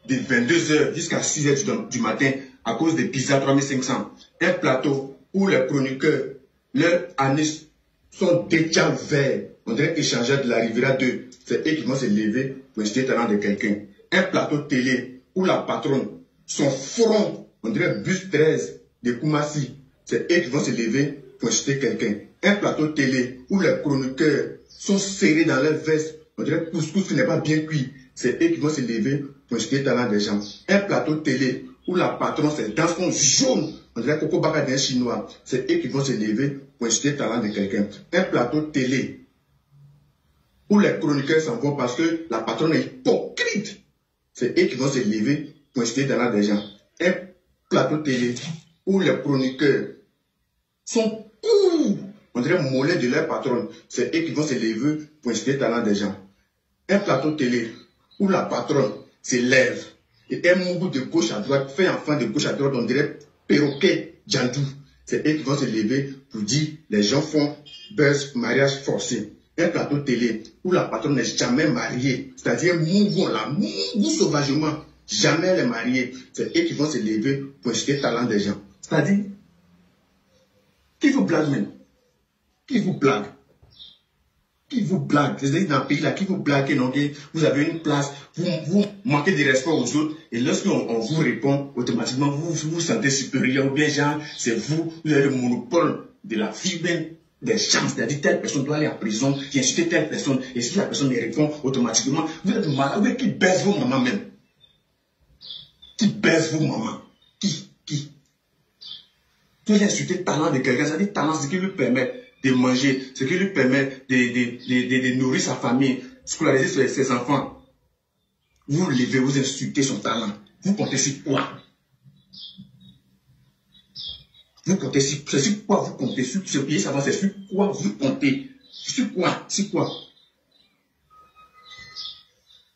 H: de 22h jusqu'à 6h du matin à cause des pizzas 3500. Un plateau où les chroniqueurs, leurs anus sont déjà verts. On dirait échangeurs de la Riviera 2. C'est eux qui vont se lever pour insulter le talent de quelqu'un. Un plateau télé où la patronne, son front, on dirait bus 13 de Koumassi. C'est eux qui vont se lever pour insulter quelqu'un. Un plateau télé où les chroniqueurs sont serrés dans leur veste, on dirait couscous qui n'est pas bien cuit. C'est eux qui vont se lever pour insulter le talent des gens. Un plateau télé où la patronne, c'est dans son jaune, on dirait Coco Baka d'un chinois. C'est eux qui vont se lever pour insulter le talent de quelqu'un. Un plateau télé où les chroniqueurs s'en vont parce que la patronne est hypocrite. C'est eux qui vont se lever pour insulter le talent des gens. Un plateau télé où les chroniqueurs sont courts, on dirait mollets de leur patronne. C'est eux qui vont se lever pour insulter le talent des gens. Un plateau télé où la patronne se lève et un mouvement de gauche à droite, fait enfant de gauche à droite, on dirait perroquet Djandou. C'est eux qui vont se lever pour dire les gens font buzz, mariage forcé. Un plateau télé où la patronne n'est jamais mariée, c'est-à-dire mouvement là, mouvement sauvagement, jamais elle est mariée. C'est eux qui vont se lever pour insulter le talent des gens. C'est-à-dire, qui vous blague même? Qui vous blague? Qui vous blague? C'est-à-dire dans le pays là, qui vous blague, non, vous avez une place, vous manquez de respect aux autres, et lorsqu'on vous répond, automatiquement, vous vous sentez supérieur, ou bien genre, c'est vous, vous avez le monopole de la vie même des chances, c'est-à-dire telle personne doit aller en prison, qui insulte telle personne, et si la personne me répond automatiquement, vous êtes malade, ou bien qui baisse vos mamans même? Qui baisse vos mamans? Qui? Tu as insulté le talent de quelqu'un, c'est-à-dire talent, ce qui lui permet de manger, ce qui lui permet de nourrir sa famille, scolariser ses enfants. Vous levez, vous insultez son talent. Vous comptez sur quoi? Vous comptez sur quoi vous comptez? Sur ce pays, ça va, c'est sur quoi vous comptez? Sur quoi? Sur quoi?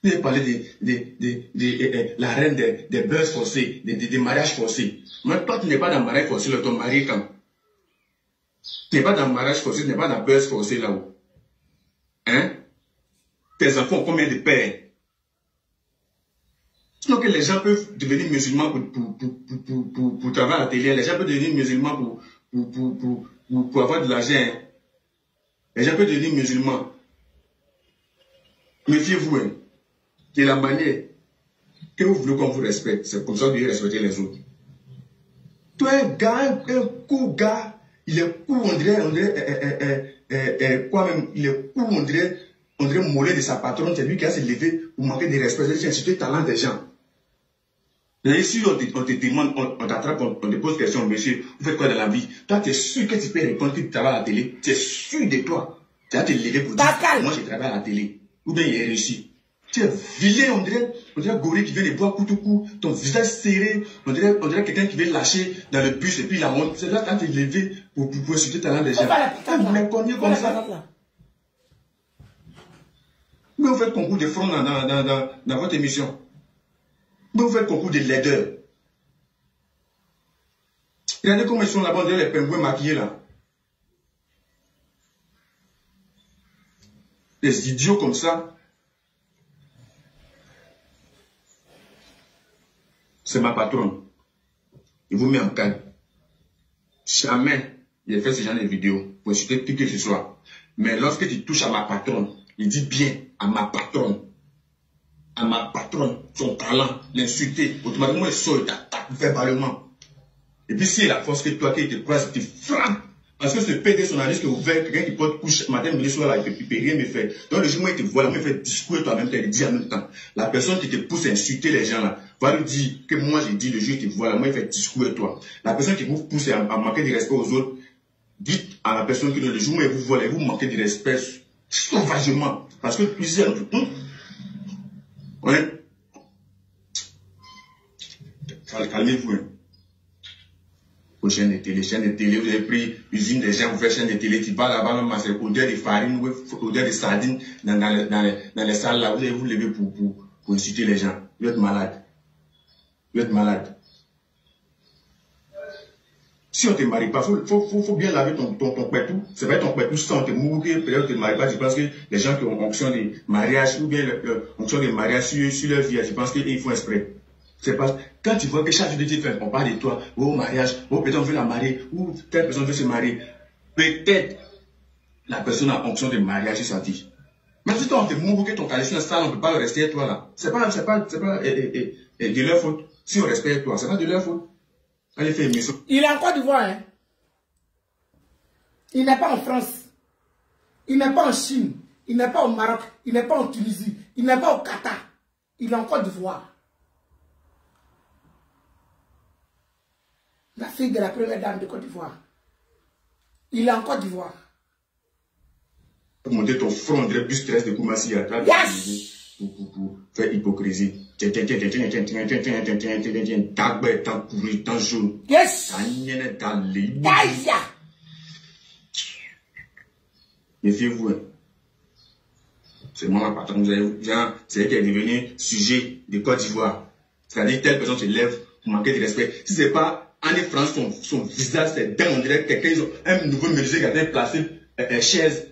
H: Vous avez parlé de la reine des buzz forcés, des mariages forcés. Mais toi, tu n'es pas dans le mariage forcé, ton mari quand? Tu n'es pas dans le mariage forcé, tu n'es pas dans le buzz forcé là-haut. Hein? Tes enfants ont combien de pères? Sinon que les gens peuvent devenir musulmans pour travailler à la télé, les gens peuvent devenir musulmans pour avoir de l'argent. Les gens peuvent devenir musulmans. Méfiez-vous, hein. De la manière que vous voulez qu'on vous respecte, c'est comme ça que vous devez respecter les autres. Toi, un gars, un court gars, il est court, on dirait, quoi même, il est court, on dirait on dirait mollet de sa patronne, c'est lui qui a se levé pour manquer de respect. C'est insulter le talent des gens. Et si on te demande, on t'attrape, on te pose question, monsieur, vous faites quoi dans la vie? Toi, tu es sûr que tu peux répondre que tu travailles à la télé. Tu es sûr de toi. Tu vas te lever pour dire, moi je travaille à la télé. Ou bien il est réussi. Tu es vilain, on dirait gorille qui vient de boire coup au cou, ton visage serré, on dirait quelqu'un qui vient lâcher dans le bus et puis la honte. C'est là que tu t'es levé pour insulter le talent des gens. Vous me connaissez comme ça. Mais vous faites concours de front dans votre émission. Mais vous faites concours de laideur. Regardez comment ils sont là-bas, on dirait les pingouins maquillés là. Des idiots comme ça. C'est ma patronne. Il vous met en calme. Jamais il fait ce genre de vidéos pour insulter qui que ce soit. Mais lorsque tu touches à ma patronne, il dit bien à ma patronne, son talent, l'insulter, automatiquement il sort et t'attaque verbalement. Et puis si il a la force que toi qui te croise, tu frappes. Parce que ce PD journaliste qui est ouvert, quelqu'un qui porte couche matin, midi, soir, là, il peut rien me faire. Donc le jour où il te voit, là, il fait discours toi-même, il dit en même temps. La personne qui te pousse à insulter les gens là, va lui dire que moi j'ai dit le jour où il te voit, là, moi il fait discours à toi. La personne qui vous pousse à manquer de respect aux autres, dites à la personne que le jour où il vous voit, là, vous manquez de respect sauvagement. Parce que plusieurs, ouais. Calmez-vous, hein. Aux chaînes de télé, vous avez pris usine des gens, vous faites chaîne de télé, tu vas là-bas, même c'est odeur de farine, odeur de sardine, dans les salles là, vous allez vous lever pour insulter les gens. Vous êtes malade. Vous êtes malade. Si on ne te marie pas, faut bien laver ton pétou. C'est pas ton pétou, si on te mouille, peut-être que tu ne te maries pas, je pense que les gens qui ont onction de mariage, ou bien onction de mariage sur leur vie, je pense qu'ils font exprès. C'est pas, quand tu vois que chaque jour de Dieu, on parle de toi, au mariage, ou peut-être on veut la marier, ou telle personne veut se marier. Peut-être la personne a onction de mariage sur sa vie. Mais si toi on te mouille, que ton caleçon est sale, on ne peut pas le rester toi là. C'est pas de leur faute. Si on respecte toi, c'est pas de leur faute. Allez faire une mission.
A: Il est en Côte d'Ivoire, hein. Il n'est pas en France. Il n'est pas en Chine. Il n'est pas au Maroc. Il n'est pas en Tunisie. Il n'est pas au Qatar. Il est en Côte d'Ivoire. La fille de la première dame de Côte d'Ivoire. Il est en Côte d'Ivoire.
H: Pour monter ton front, on dirait plus stress de Koumassi à travers.
A: Yes!
H: Pour faire hypocrisie. Tant pourri, tant jaune.
A: Yes!
H: Méfiez-vous. Hein. C'est moi ma patronne. C'est elle qui est devenue sujet de Côte d'Ivoire. C'est-à-dire telle personne se lève pour manquer de respect. Si ce n'est pas Anne France, son visage, c'est dingue. On dirait quelqu'un, ils ont un nouveau menuisier qui a été placé chaise.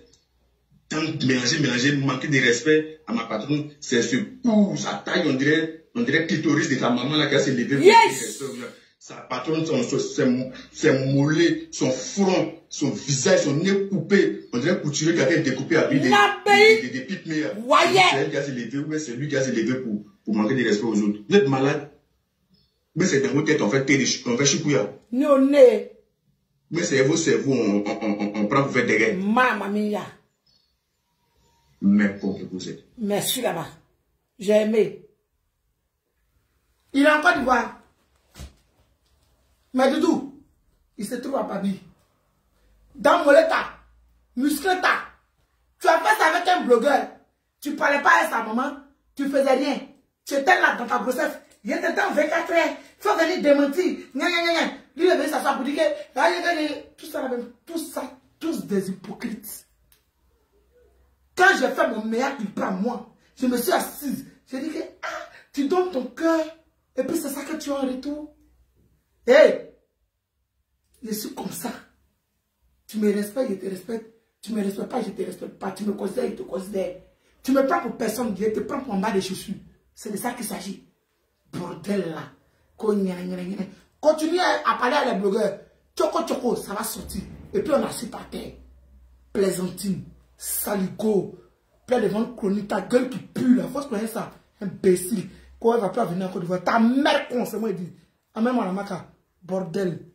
H: Tant mélanger, manquer de respect à ma patronne, c'est ce cou, sa taille, on dirait clitoris de ta maman là qui a se levé.
A: Yes!
H: Sa patronne, ses mollets, son front, son visage, son nez coupé, on dirait couturier qui a été découpé à pied des pipes meilleures. C'est elle qui a se levé, ou c'est lui qui a se levé pour manquer de respect aux autres. Vous êtes malade? Mais c'est dans vos têtes, on fait chikouya.
A: Non,
H: mais c'est vos cerveaux, on prend pour faire des guerres.
A: Mamma mia.
H: Mais pauvre vous êtes.
A: Merci là-bas. J'ai aimé. Il est en Côte d'Ivoire. Mais Doudou, il se trouve à Paris. Dans Moleta, Muscleta. Tu as fait ça avec un blogueur. Tu ne parlais pas à sa maman. Tu ne faisais rien. Tu étais là dans ta grossesse. Il était dans 24 heures. Il faut venir démentir. Lui, il est venu s'asseoir pour dire que tout ça, tout ça, tous des hypocrites. Quand j'ai fait mon meilleur culpa à moi, je me suis assise. J'ai dit que tu donnes ton cœur. Et puis c'est ça que tu as en retour. Hé, je suis comme ça. Tu me respectes, je te respecte. Tu me respectes pas, je te respecte pas. Tu me considères, je te considère. Tu me prends pour personne, je te prends pour en bas des chaussures. C'est de ça qu'il s'agit. Bordel là. Continue à parler à les blogueurs. Choco, ça va sortir. Et puis on a su par terre. Plaisantine, saligo, plein de ventes chroniques, ta gueule qui pue là. Faut se connaître ça. Imbécile. Quand elle va pas venir en Côte d'Ivoire, ta mère con, c'est moi qui dit. Amène-moi la maca. Bordel.